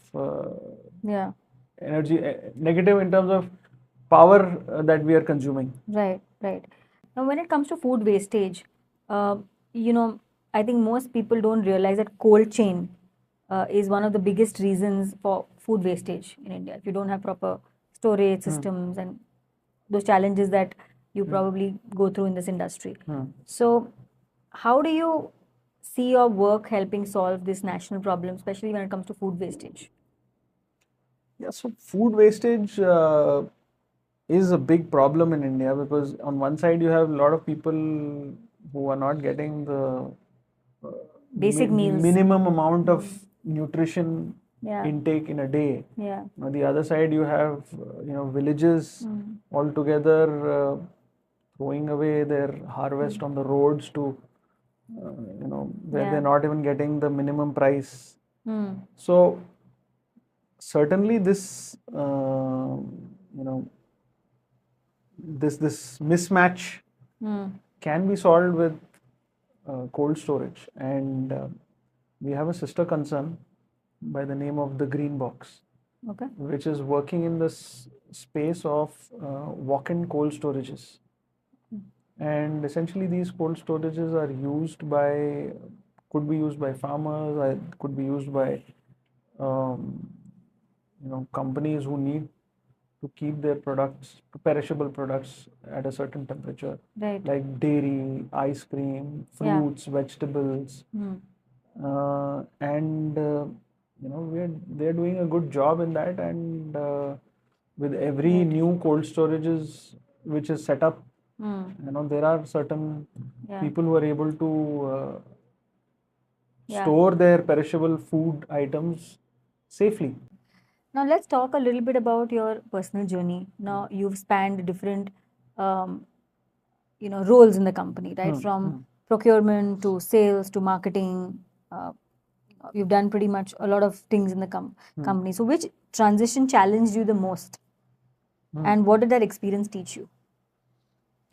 energy, negative in terms of power that we are consuming. Right, right. Now, when it comes to food wastage, I think most people don't realize that cold chain is one of the biggest reasons for food wastage in India. If you don't have proper storage systems and those challenges that you probably go through in this industry. So, how do you see your work helping solve this national problem, especially when it comes to food wastage? Yeah, so food wastage is a big problem in India because on one side you have a lot of people who are not getting the Basic meals. minimum amount of nutrition Yeah. intake in a day. Yeah. On the other side, you have villages altogether throwing away their harvest on the roads to where Yeah. they're not even getting the minimum price. Mm. So certainly this this mismatch can be solved with cold storage, and we have a sister concern by the name of the Green Box, Okay. which is working in this space of walk-in cold storages. And essentially, these cold storages are could be used by farmers, could be used by um, companies who need to keep their products, perishable products, at a certain temperature, Right. like dairy, ice cream, Yeah. fruits, vegetables, and they're doing a good job in that. And with every new cold storages which is set up, there are certain Yeah. people who are able to Yeah. store their perishable food items safely. Now let's talk a little bit about your personal journey. Now you've spanned different, roles in the company, right? From procurement to sales to marketing. You've done pretty much a lot of things in the company. So which transition challenged you the most? And what did that experience teach you?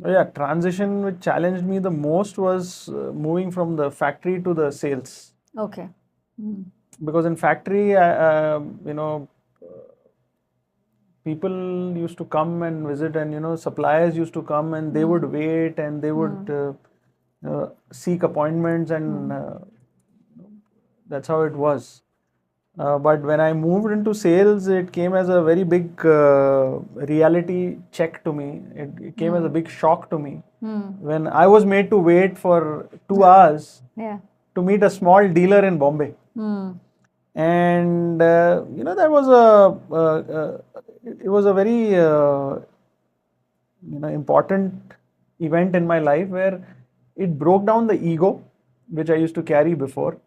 Yeah, transition which challenged me the most was moving from the factory to the sales. Okay. Because in factory, people used to come and visit, and suppliers used to come and they would wait and they would seek appointments, and that's how it was. But when I moved into sales, it came as a very big reality check to me. It came as a big shock to me when I was made to wait for 2 hours Yeah. to meet a small dealer in Bombay. And that was it was a very important event in my life where it broke down the ego which I used to carry before,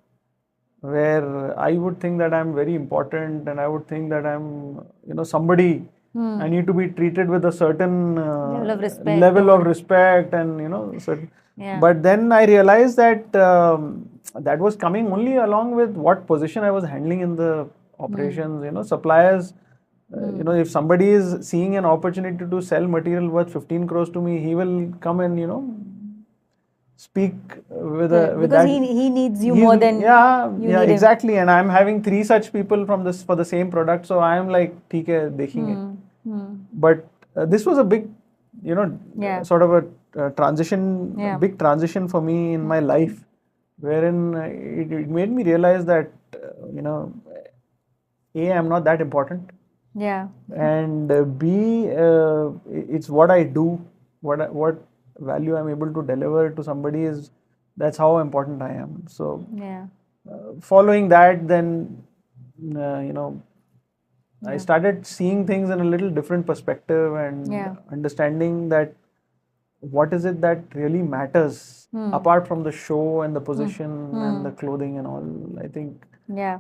where I would think that I'm very important and I would think that I'm somebody. I need to be treated with a certain level of respect and certain. Yeah. But then I realized that that was coming only along with what position I was handling in the operations. Suppliers, if somebody is seeing an opportunity to sell material worth 15 crores to me, he will come and speak with because that. he needs you more than yeah you yeah need him. exactly. And I'm having 3 such people for the same product, so I'm like, theek hai, dekhenge. But this was a big Yeah. sort of a transition, Yeah. big transition for me in my life, wherein it made me realize that I'm not that important, Yeah. and B, it's what I do, what value I'm able to deliver to somebody is, that's how important I am. So Yeah. following that, then I started seeing things in a little different perspective and understanding that what is it that really matters apart from the show and the position and the clothing and all. I think Yeah.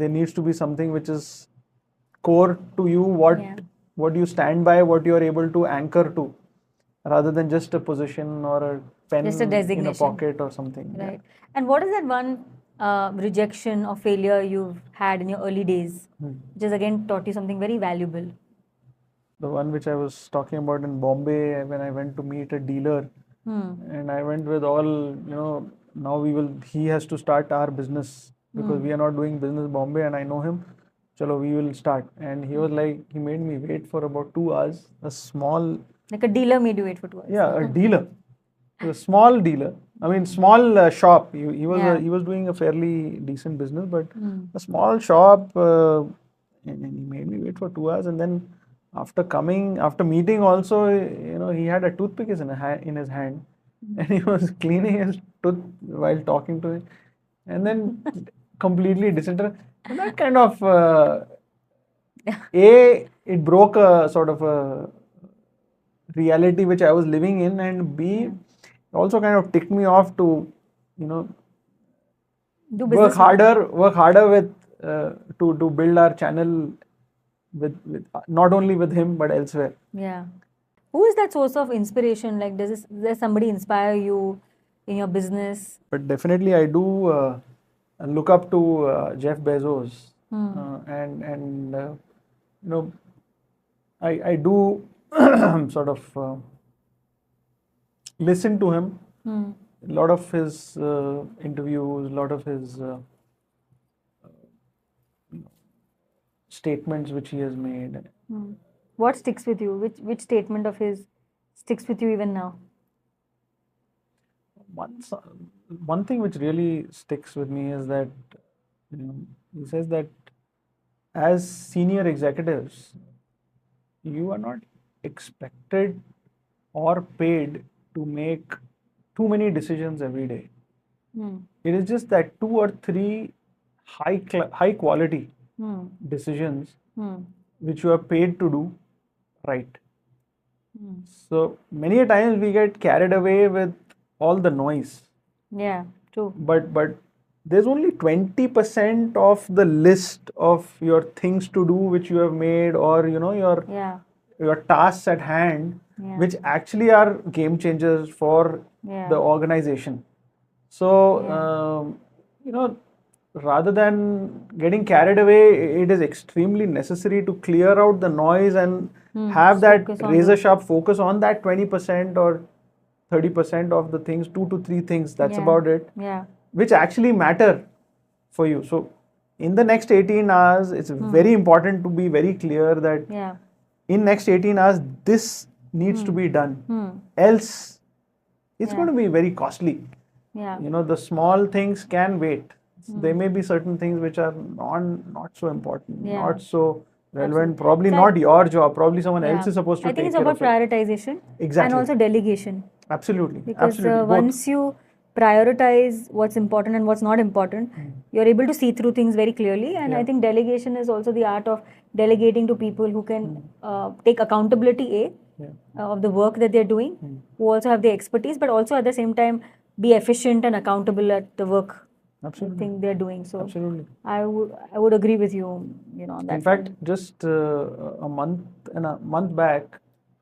there needs to be something which is core to you, what you stand by, what you are able to anchor to, rather than just a position or a pen Just a in a designation. pocket or something. Right. And what is that one rejection or failure you've had in your early days, which has again taught you something very valuable? The one which I was talking about in Bombay, when I went to meet a dealer, and I went with all, now he has to start our business because we are not doing business Bombay, and I know him. Chalo, we will start. And he was like, he made me wait for about 2 hours. A small, Like a dealer made you wait for 2 hours. yeah, a dealer, a small dealer. I mean, small shop. He was doing a fairly decent business, but a small shop, and he made me wait for 2 hours. And then after meeting also, he had a toothpick in his hand, and he was cleaning his tooth while talking to him, and then completely disinterested. And that kind of it broke a sort of a reality which I was living in, and B, also kind of ticked me off to, you know, Do business work harder with to build our channel with not only with him but elsewhere. Yeah. Who is that source of inspiration? Like, does somebody inspire you in your business? But definitely, I do look up to Jeff Bezos, and you know, I do sort of listen to him. A lot of his interviews, a lot of his statements which he has made. What sticks with you? Which statement of his sticks with you even now? One thing which really sticks with me is that he says that as senior executives, you are not expected or paid to make too many decisions every day. It is just that 2 or 3 high quality decisions which you are paid to do right. So many a times we get carried away with all the noise. Yeah, true. But there's only 20% of the list of your things to do which you have made, or your tasks at hand, which actually are game changers for the organization. So rather than getting carried away, it is extremely necessary to clear out the noise and have that razor sharp focus on that 20% or 30% of the things, 2 to 3 things, that's about it, which actually matter for you. So in the next 18 hours, it's very important to be very clear that in next 18 hours, this needs to be done. Else, it's going to be very costly. The small things can wait. There may be certain things which are not so important, not so relevant, probably not your job, probably someone else is supposed to take care of it. I think it's about prioritization and also delegation. Absolutely. Because once you prioritize what's important and what's not important, you're able to see through things very clearly. And I think delegation is also the art of delegating to people who can take accountability of the work that they're doing, who also have the expertise, but also at the same time be efficient and accountable at the work. Absolutely. I think they're doing. So absolutely, I would agree with you, on that. In fact, just a month back,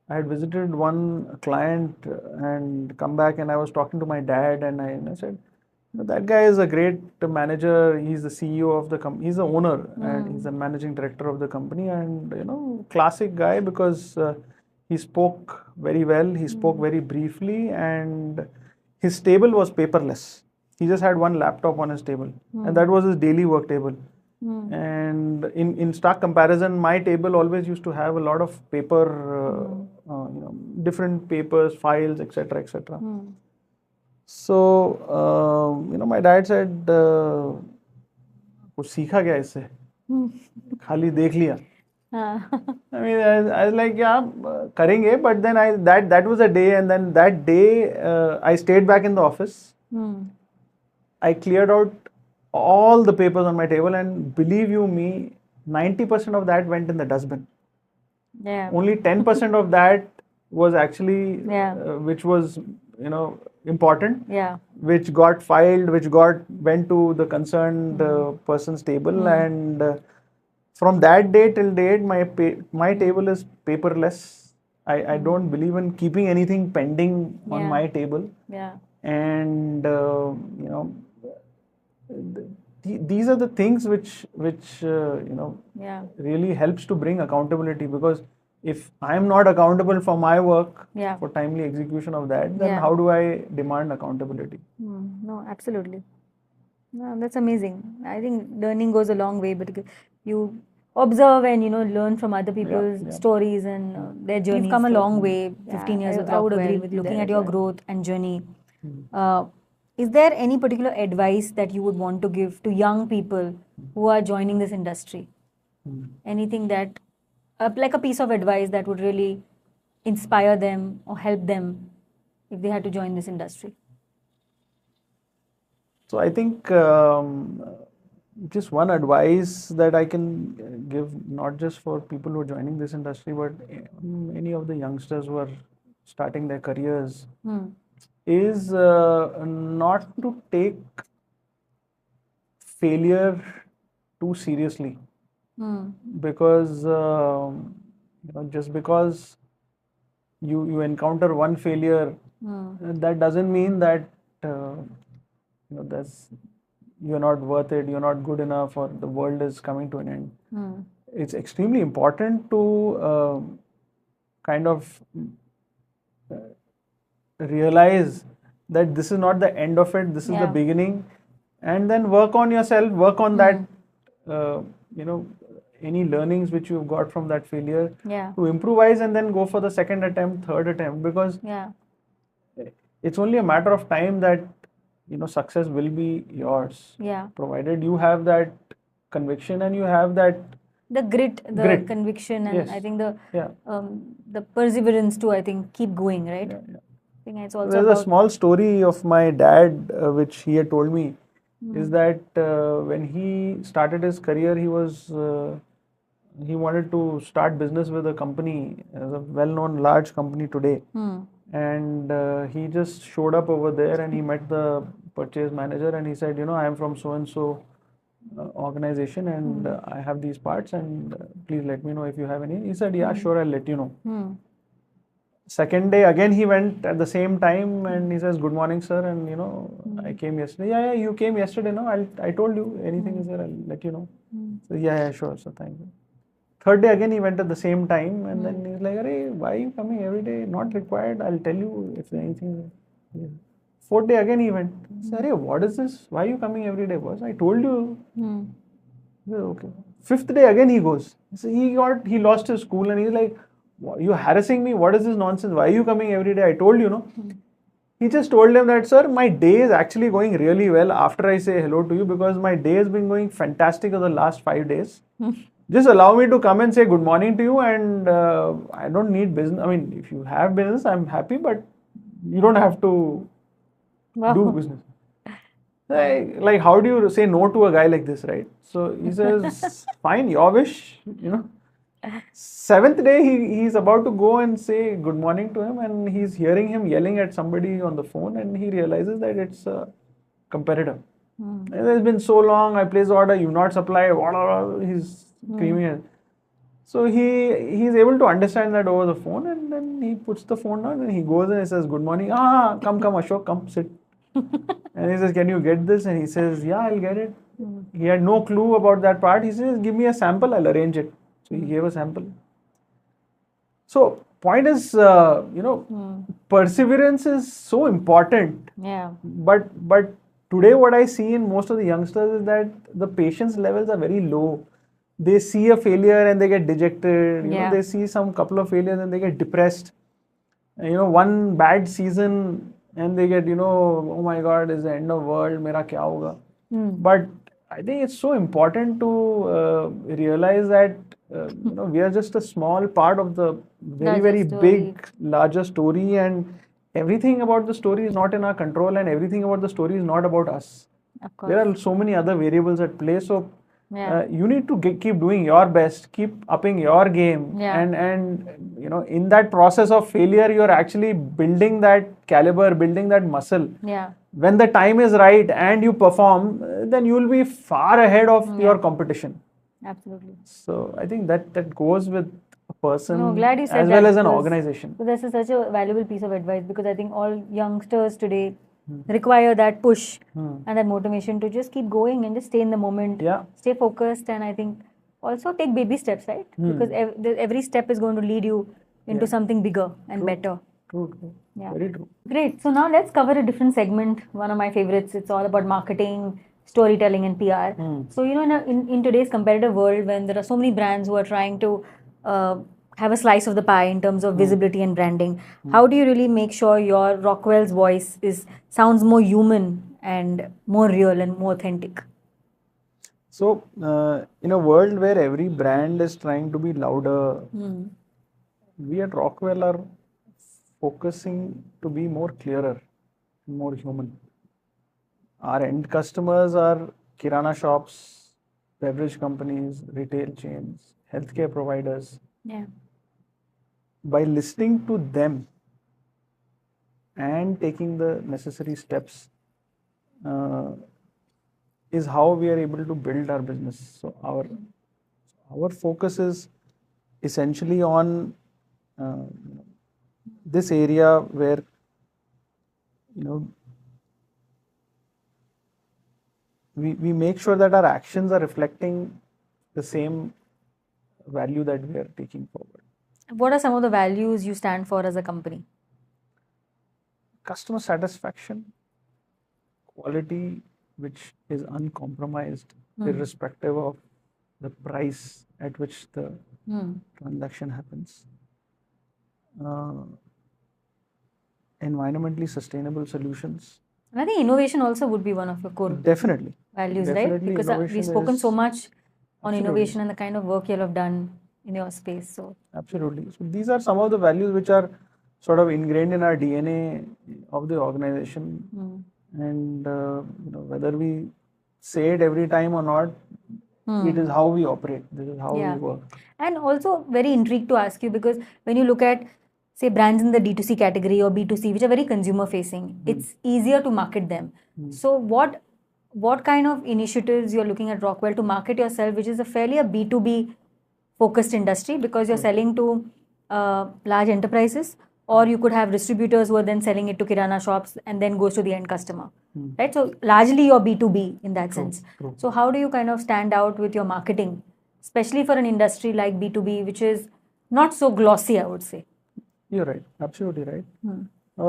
I had visited one client and come back, and I was talking to my dad, and I said, that guy is a great manager. He's the CEO of the company. He's the owner and he's the managing director of the company, and classic guy because he spoke very well. He spoke very briefly, and his table was paperless. He just had one laptop on his table, and that was his daily work table. And in stark comparison, my table always used to have a lot of paper, different papers, files, etc., etc. So my dad said, कुछ सीखा क्या इससे? खाली देख लिया. I mean, I was like, yeah, करेंगे. But then that was a day, and then that day I stayed back in the office. I cleared out all the papers on my table, and believe you me, 90% of that went in the dustbin. Only 10% of that was actually which was important, which got filed, which went to the concerned person's table, and from that day till date, my table is paperless. I don't believe in keeping anything pending on my table. And these are the things which really helps to bring accountability, because if I am not accountable for my work, for timely execution of that, then how do I demand accountability? No, absolutely. No, that's amazing. I think learning goes a long way, but you observe and learn from other people's stories and their journeys. You've come a long way, 15 years with Rockwell. I would agree with you. Looking at your growth and journey, is there any particular advice that you would want to give to young people who are joining this industry? Anything that, like a piece of advice that would really inspire them or help them if they had to join this industry? So I think just one advice that I can give, not just for people who are joining this industry, but many of the youngsters who are starting their careers, is not to take failure too seriously. Because just because you encounter one failure, that doesn't mean that that's you're not worth it, you're not good enough, or the world is coming to an end. It's extremely important to kind of realize that this is not the end of it, this is the beginning, and then work on yourself, work on that, any learnings which you've got from that failure to improvise, and then go for the second attempt, third attempt, because it's only a matter of time that success will be yours, provided you have that conviction and you have that the grit, the conviction, and I think the perseverance to, I think, keep going, right? I think it's also there's a small story of my dad which he had told me, is that when he started his career, he wanted to start business with a company, a well-known large company today. And he just showed up over there and he met the purchase manager and he said, I am from so and so organization and I have these parts, and please let me know if you have any. He said, yeah, sure, I'll let you know. Second day again he went at the same time and he says, good morning, sir, and I came yesterday. Yeah, you came yesterday, no? I told you, anything is there, I'll let you know. So yeah, sure, so thank you. Third day again he went at the same time, and then he's like, Arey, why are you coming every day? Not required, I'll tell you if anything. Fourth day again he went. He said, Arey, what is this? Why are you coming every day, boss? I told you. He said, okay. Fifth day again he goes. So he lost his cool and he's like, you're harassing me, what is this nonsense? Why are you coming every day? I told you, no? He just told him that, sir, my day is actually going really well after I say hello to you, because my day has been going fantastic over the last 5 days. Just allow me to come and say good morning to you, and I don't need business. I mean, if you have business, I'm happy, but you don't have to do business. Like, how do you say no to a guy like this, right? So he says, fine, your wish, Seventh day, he's about to go and say good morning to him, and he's hearing him yelling at somebody on the phone, and he realizes that it's a competitor. It's been so long, I placed the order, you not supply, he's screaming at. So he's able to understand that over the phone, and then he puts the phone down and he goes and he says, good morning. Come Ashok, come sit. And he says, can you get this? And he says, yeah, I'll get it. He had no clue about that part. He says, give me a sample, I'll arrange it. So he gave a sample. So point is, perseverance is so important. But today what I see in most of the youngsters is that the patience levels are very low. They see a failure and they get dejected. They see some couple of failures and they get depressed. One bad season and they get, oh my God, it's the end of the world, mera kya hoga? But I think it's so important to realize that we are just a small part of the very big, larger story, and everything about the story is not in our control, and everything about the story is not about us. There are so many other variables at play. So you need to keep doing your best, keep upping your game, and in that process of failure, you're actually building that caliber, building that muscle. When the time is right and you perform, then you will be far ahead of your competition. Absolutely. So I think that goes with a person glad you said as that, well as an organization. So this is such a valuable piece of advice, because I think all youngsters today require that push and that motivation to just keep going and just stay in the moment, stay focused, and I think also take baby steps, right? Because every step is going to lead you into something bigger and better. True. Yeah. Very true. Great. So now let's cover a different segment. One of my favorites. It's all about marketing, storytelling, and PR. So in today's competitive world, when there are so many brands who are trying to have a slice of the pie in terms of visibility and branding, how do you really make sure your Rockwell's voice sounds more human and more real and more authentic? So in a world where every brand is trying to be louder, we at Rockwell are focusing to be more clearer, more human. Our end customers are kirana shops, beverage companies, retail chains, healthcare providers. Yeah. By listening to them and taking the necessary steps uh, is how we are able to build our business. So our focus is essentially on uh, this area where you know we make sure that our actions are reflecting the same value that we are taking forward. What are some of the values you stand for as a company? Customer satisfaction, quality which is uncompromised, irrespective of the price at which the transaction happens. Environmentally sustainable solutions. And I think innovation also would be one of your core Definitely. values, right? Definitely Because innovation we've spoken so is- much on Absolutely. innovation and the kind of work you all have done in your space. So Absolutely. So these are some of the values which are sort of ingrained in our DNA of the organization. And whether we say it every time or not, it is how we operate. This is how Yeah. we work. And also very intrigued to ask you, because when you look at, say, brands in the D2C category or B2C, which are very consumer facing, it's easier to market them. So what kind of initiatives you're looking at Rockwell to market yourself, which is a fairly a B2B focused industry, because you're selling to large enterprises, or you could have distributors who are then selling it to kirana shops and then goes to the end customer, right? So largely you're B2B in that sense. True. So how do you kind of stand out with your marketing, especially for an industry like B2B, which is not so glossy, I would say? You're right. Absolutely right.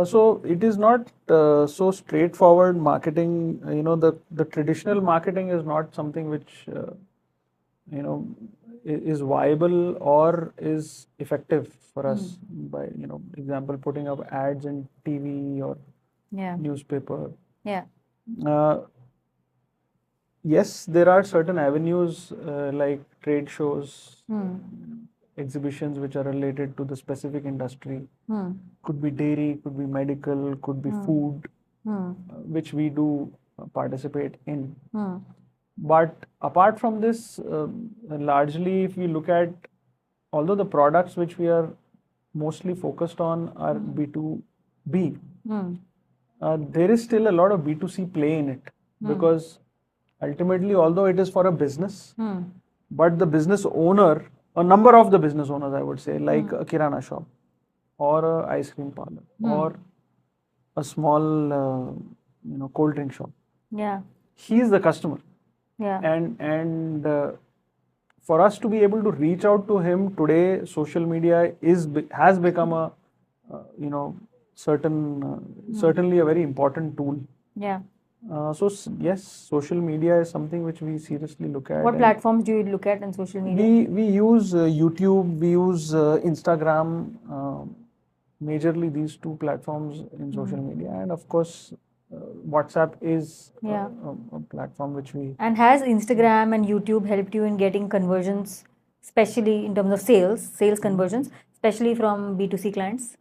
So it is not so straightforward marketing. The traditional marketing is not something which is viable or is effective for us. By example, putting up ads in TV or newspaper. Yeah. Yes, there are certain avenues like trade shows, exhibitions which are related to the specific industry. Could be dairy, could be medical, could be food, which we do participate in. But apart from this, largely if we look at, although the products which we are mostly focused on are B2B, there is still a lot of B2C play in it, because ultimately, although it is for a business, but the business owner, a number of the business owners, I would say, like a kirana shop or a ice cream parlor or a small cold drink shop, he is the customer. And for us to be able to reach out to him today, social media has become a certainly a very important tool. So yes, social media is something which we seriously look at. What platforms do you look at in social media? We use YouTube, we use Instagram, majorly these two platforms in social media, and of course WhatsApp is a platform which we. And has Instagram and YouTube helped you in getting conversions, especially in terms of sales conversions, especially from B2C clients?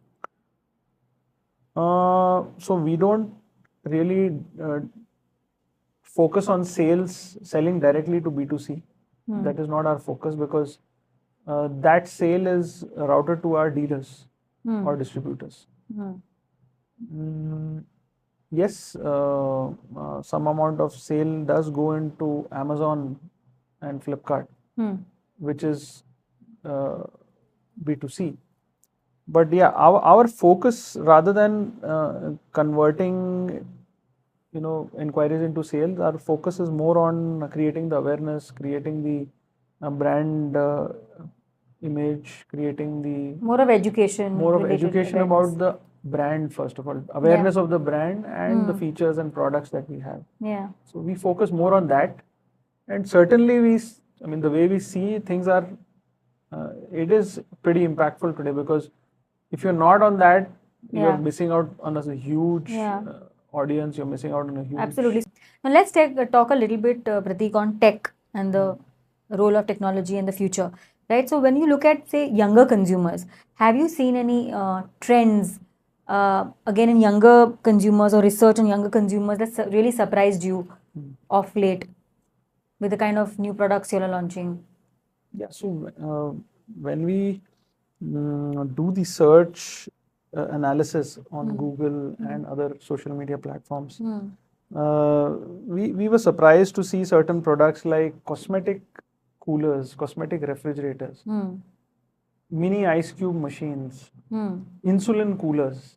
So we don't really focus on selling directly to B2C. That is not our focus, because that sale is routed to our dealers or distributors. Yes, some amount of sale does go into Amazon and Flipkart, which is B2C. But yeah, our focus, rather than converting inquiries into sales, our focus is more on creating the awareness, creating the brand image, creating the more of education about the brand. First of all, awareness of the brand and the features and products that we have. So we focus more on that, and certainly the way we see things are, it is pretty impactful today, because if you're not on that, you're missing out on a huge audience. You're missing out on a huge. Absolutely. Now let's talk a little bit, Prateek, on tech and the role of technology in the future, right? So when you look at, say, younger consumers, have you seen any trends again in younger consumers, or research on younger consumers that really surprised you of late? with the kind of new products you're launching? Yeah, so when we do the search analysis on Google and other social media platforms, we were surprised to see certain products like cosmetic coolers, cosmetic refrigerators, mini ice cube machines, insulin coolers.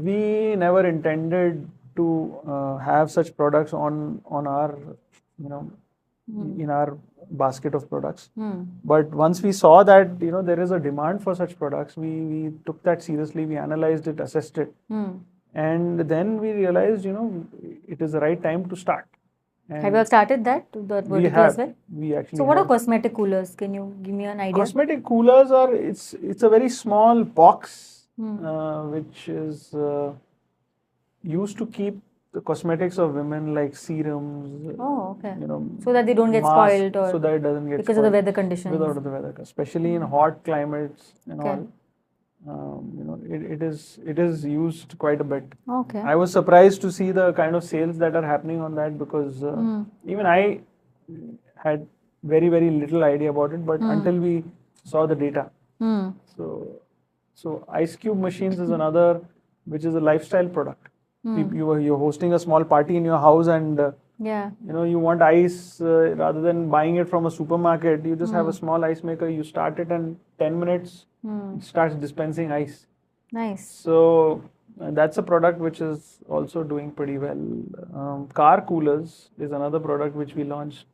We never intended to have such products on our, in our basket of products. But once we saw that there is a demand for such products, we took that seriously. We analyzed it, assessed it, and then we realized it is the right time to start. And have you all started that vertical as well? We actually. So what are cosmetic coolers? Can you give me an idea? Cosmetic coolers are it's a very small box which is used to keep the cosmetics of women, like serums. Oh, okay. So that they don't get spoiled, or so that it doesn't get because spoiled of the weather conditions. Because of the weather, especially in hot climates and all. It is used quite a bit. Okay. I was surprised to see the kind of sales that are happening on that, because even I had very, very little idea about it, but until we saw the data. So ice cube machines is another, which is a lifestyle product. You're hosting a small party in your house, and you want ice, rather than buying it from a supermarket. You just have a small ice maker. You start it, and 10 minutes it starts dispensing ice. Nice. So that's a product which is also doing pretty well. Car coolers is another product which we launched.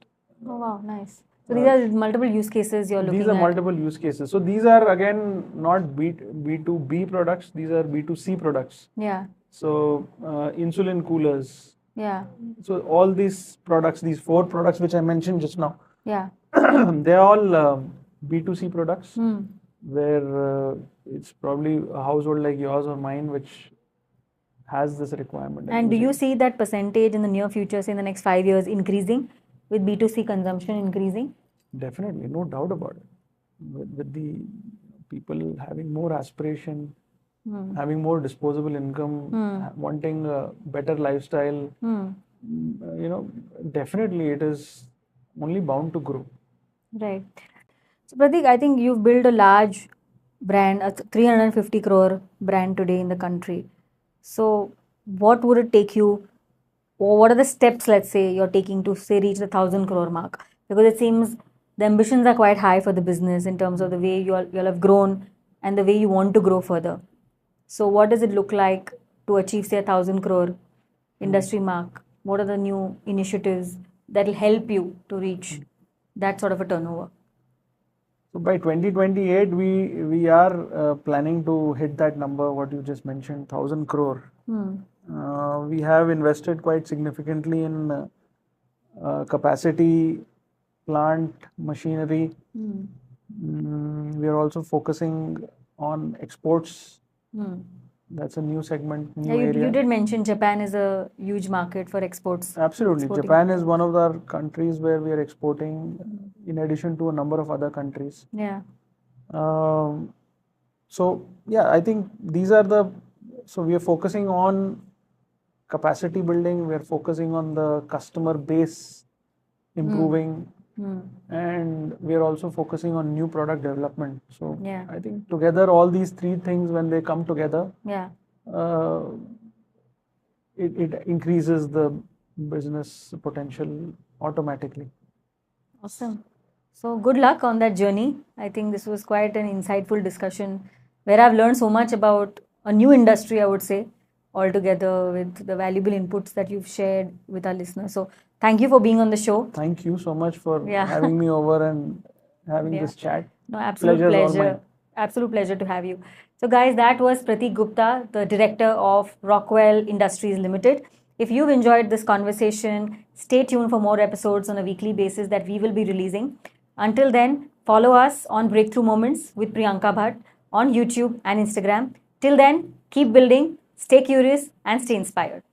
Oh wow, nice. So these are multiple use cases you're looking at. These are multiple use cases. So these are again not B2B products. These are B2C products. Yeah. So insulin coolers. Yeah. So all these products, these 4 products which I mentioned just now. Yeah. They're all B2C products, where it's probably a household like yours or mine which has this requirement. And do you see that percentage in the near future, say in the next 5 years, increasing, with B2C consumption increasing? Definitely, no doubt about it. With the people having more aspiration, having more disposable income, wanting a better lifestyle, definitely it is only bound to grow. Right. So Prateek, I think you've built a large brand, a 350 crore brand today in the country. So what would it take you, or what are the steps, let's say, you're taking to, say, reach the 1,000 crore mark? Because it seems the ambitions are quite high for the business in terms of the way you'll have grown and the way you want to grow further. So what does it look like to achieve, say, 1,000 crore industry mark? What are the new initiatives that will help you to reach that sort of a turnover? So by 2028, we are planning to hit that number, what you just mentioned, 1,000 crore. We have invested quite significantly in capacity, plant, machinery. We are also focusing on exports. That's a new segment, new area. You did mention Japan is a huge market for exports. Absolutely. Japan is one of the countries where we are exporting, in addition to a number of other countries. Yeah. So yeah, I think these are so we are focusing on capacity building, we are focusing on the customer base improving, and we are also focusing on new product development. So I think together, all these 3 things, when they come together, it increases the business potential automatically. Awesome. So good luck on that journey. I think this was quite an insightful discussion where I've learned so much about a new industry, I would say, altogether, with the valuable inputs that you've shared with our listeners. So thank you for being on the show. Thank you so much for having me over and having this chat. No, absolute pleasure. Absolute pleasure to have you. So guys, that was Prateek Gupta, the director of Rockwell Industries Limited. If you've enjoyed this conversation, stay tuned for more episodes on a weekly basis that we will be releasing. Until then, follow us on Breakthrough Moments with Priyanka Bhatt on YouTube and Instagram. Till then, keep building, stay curious, and stay inspired.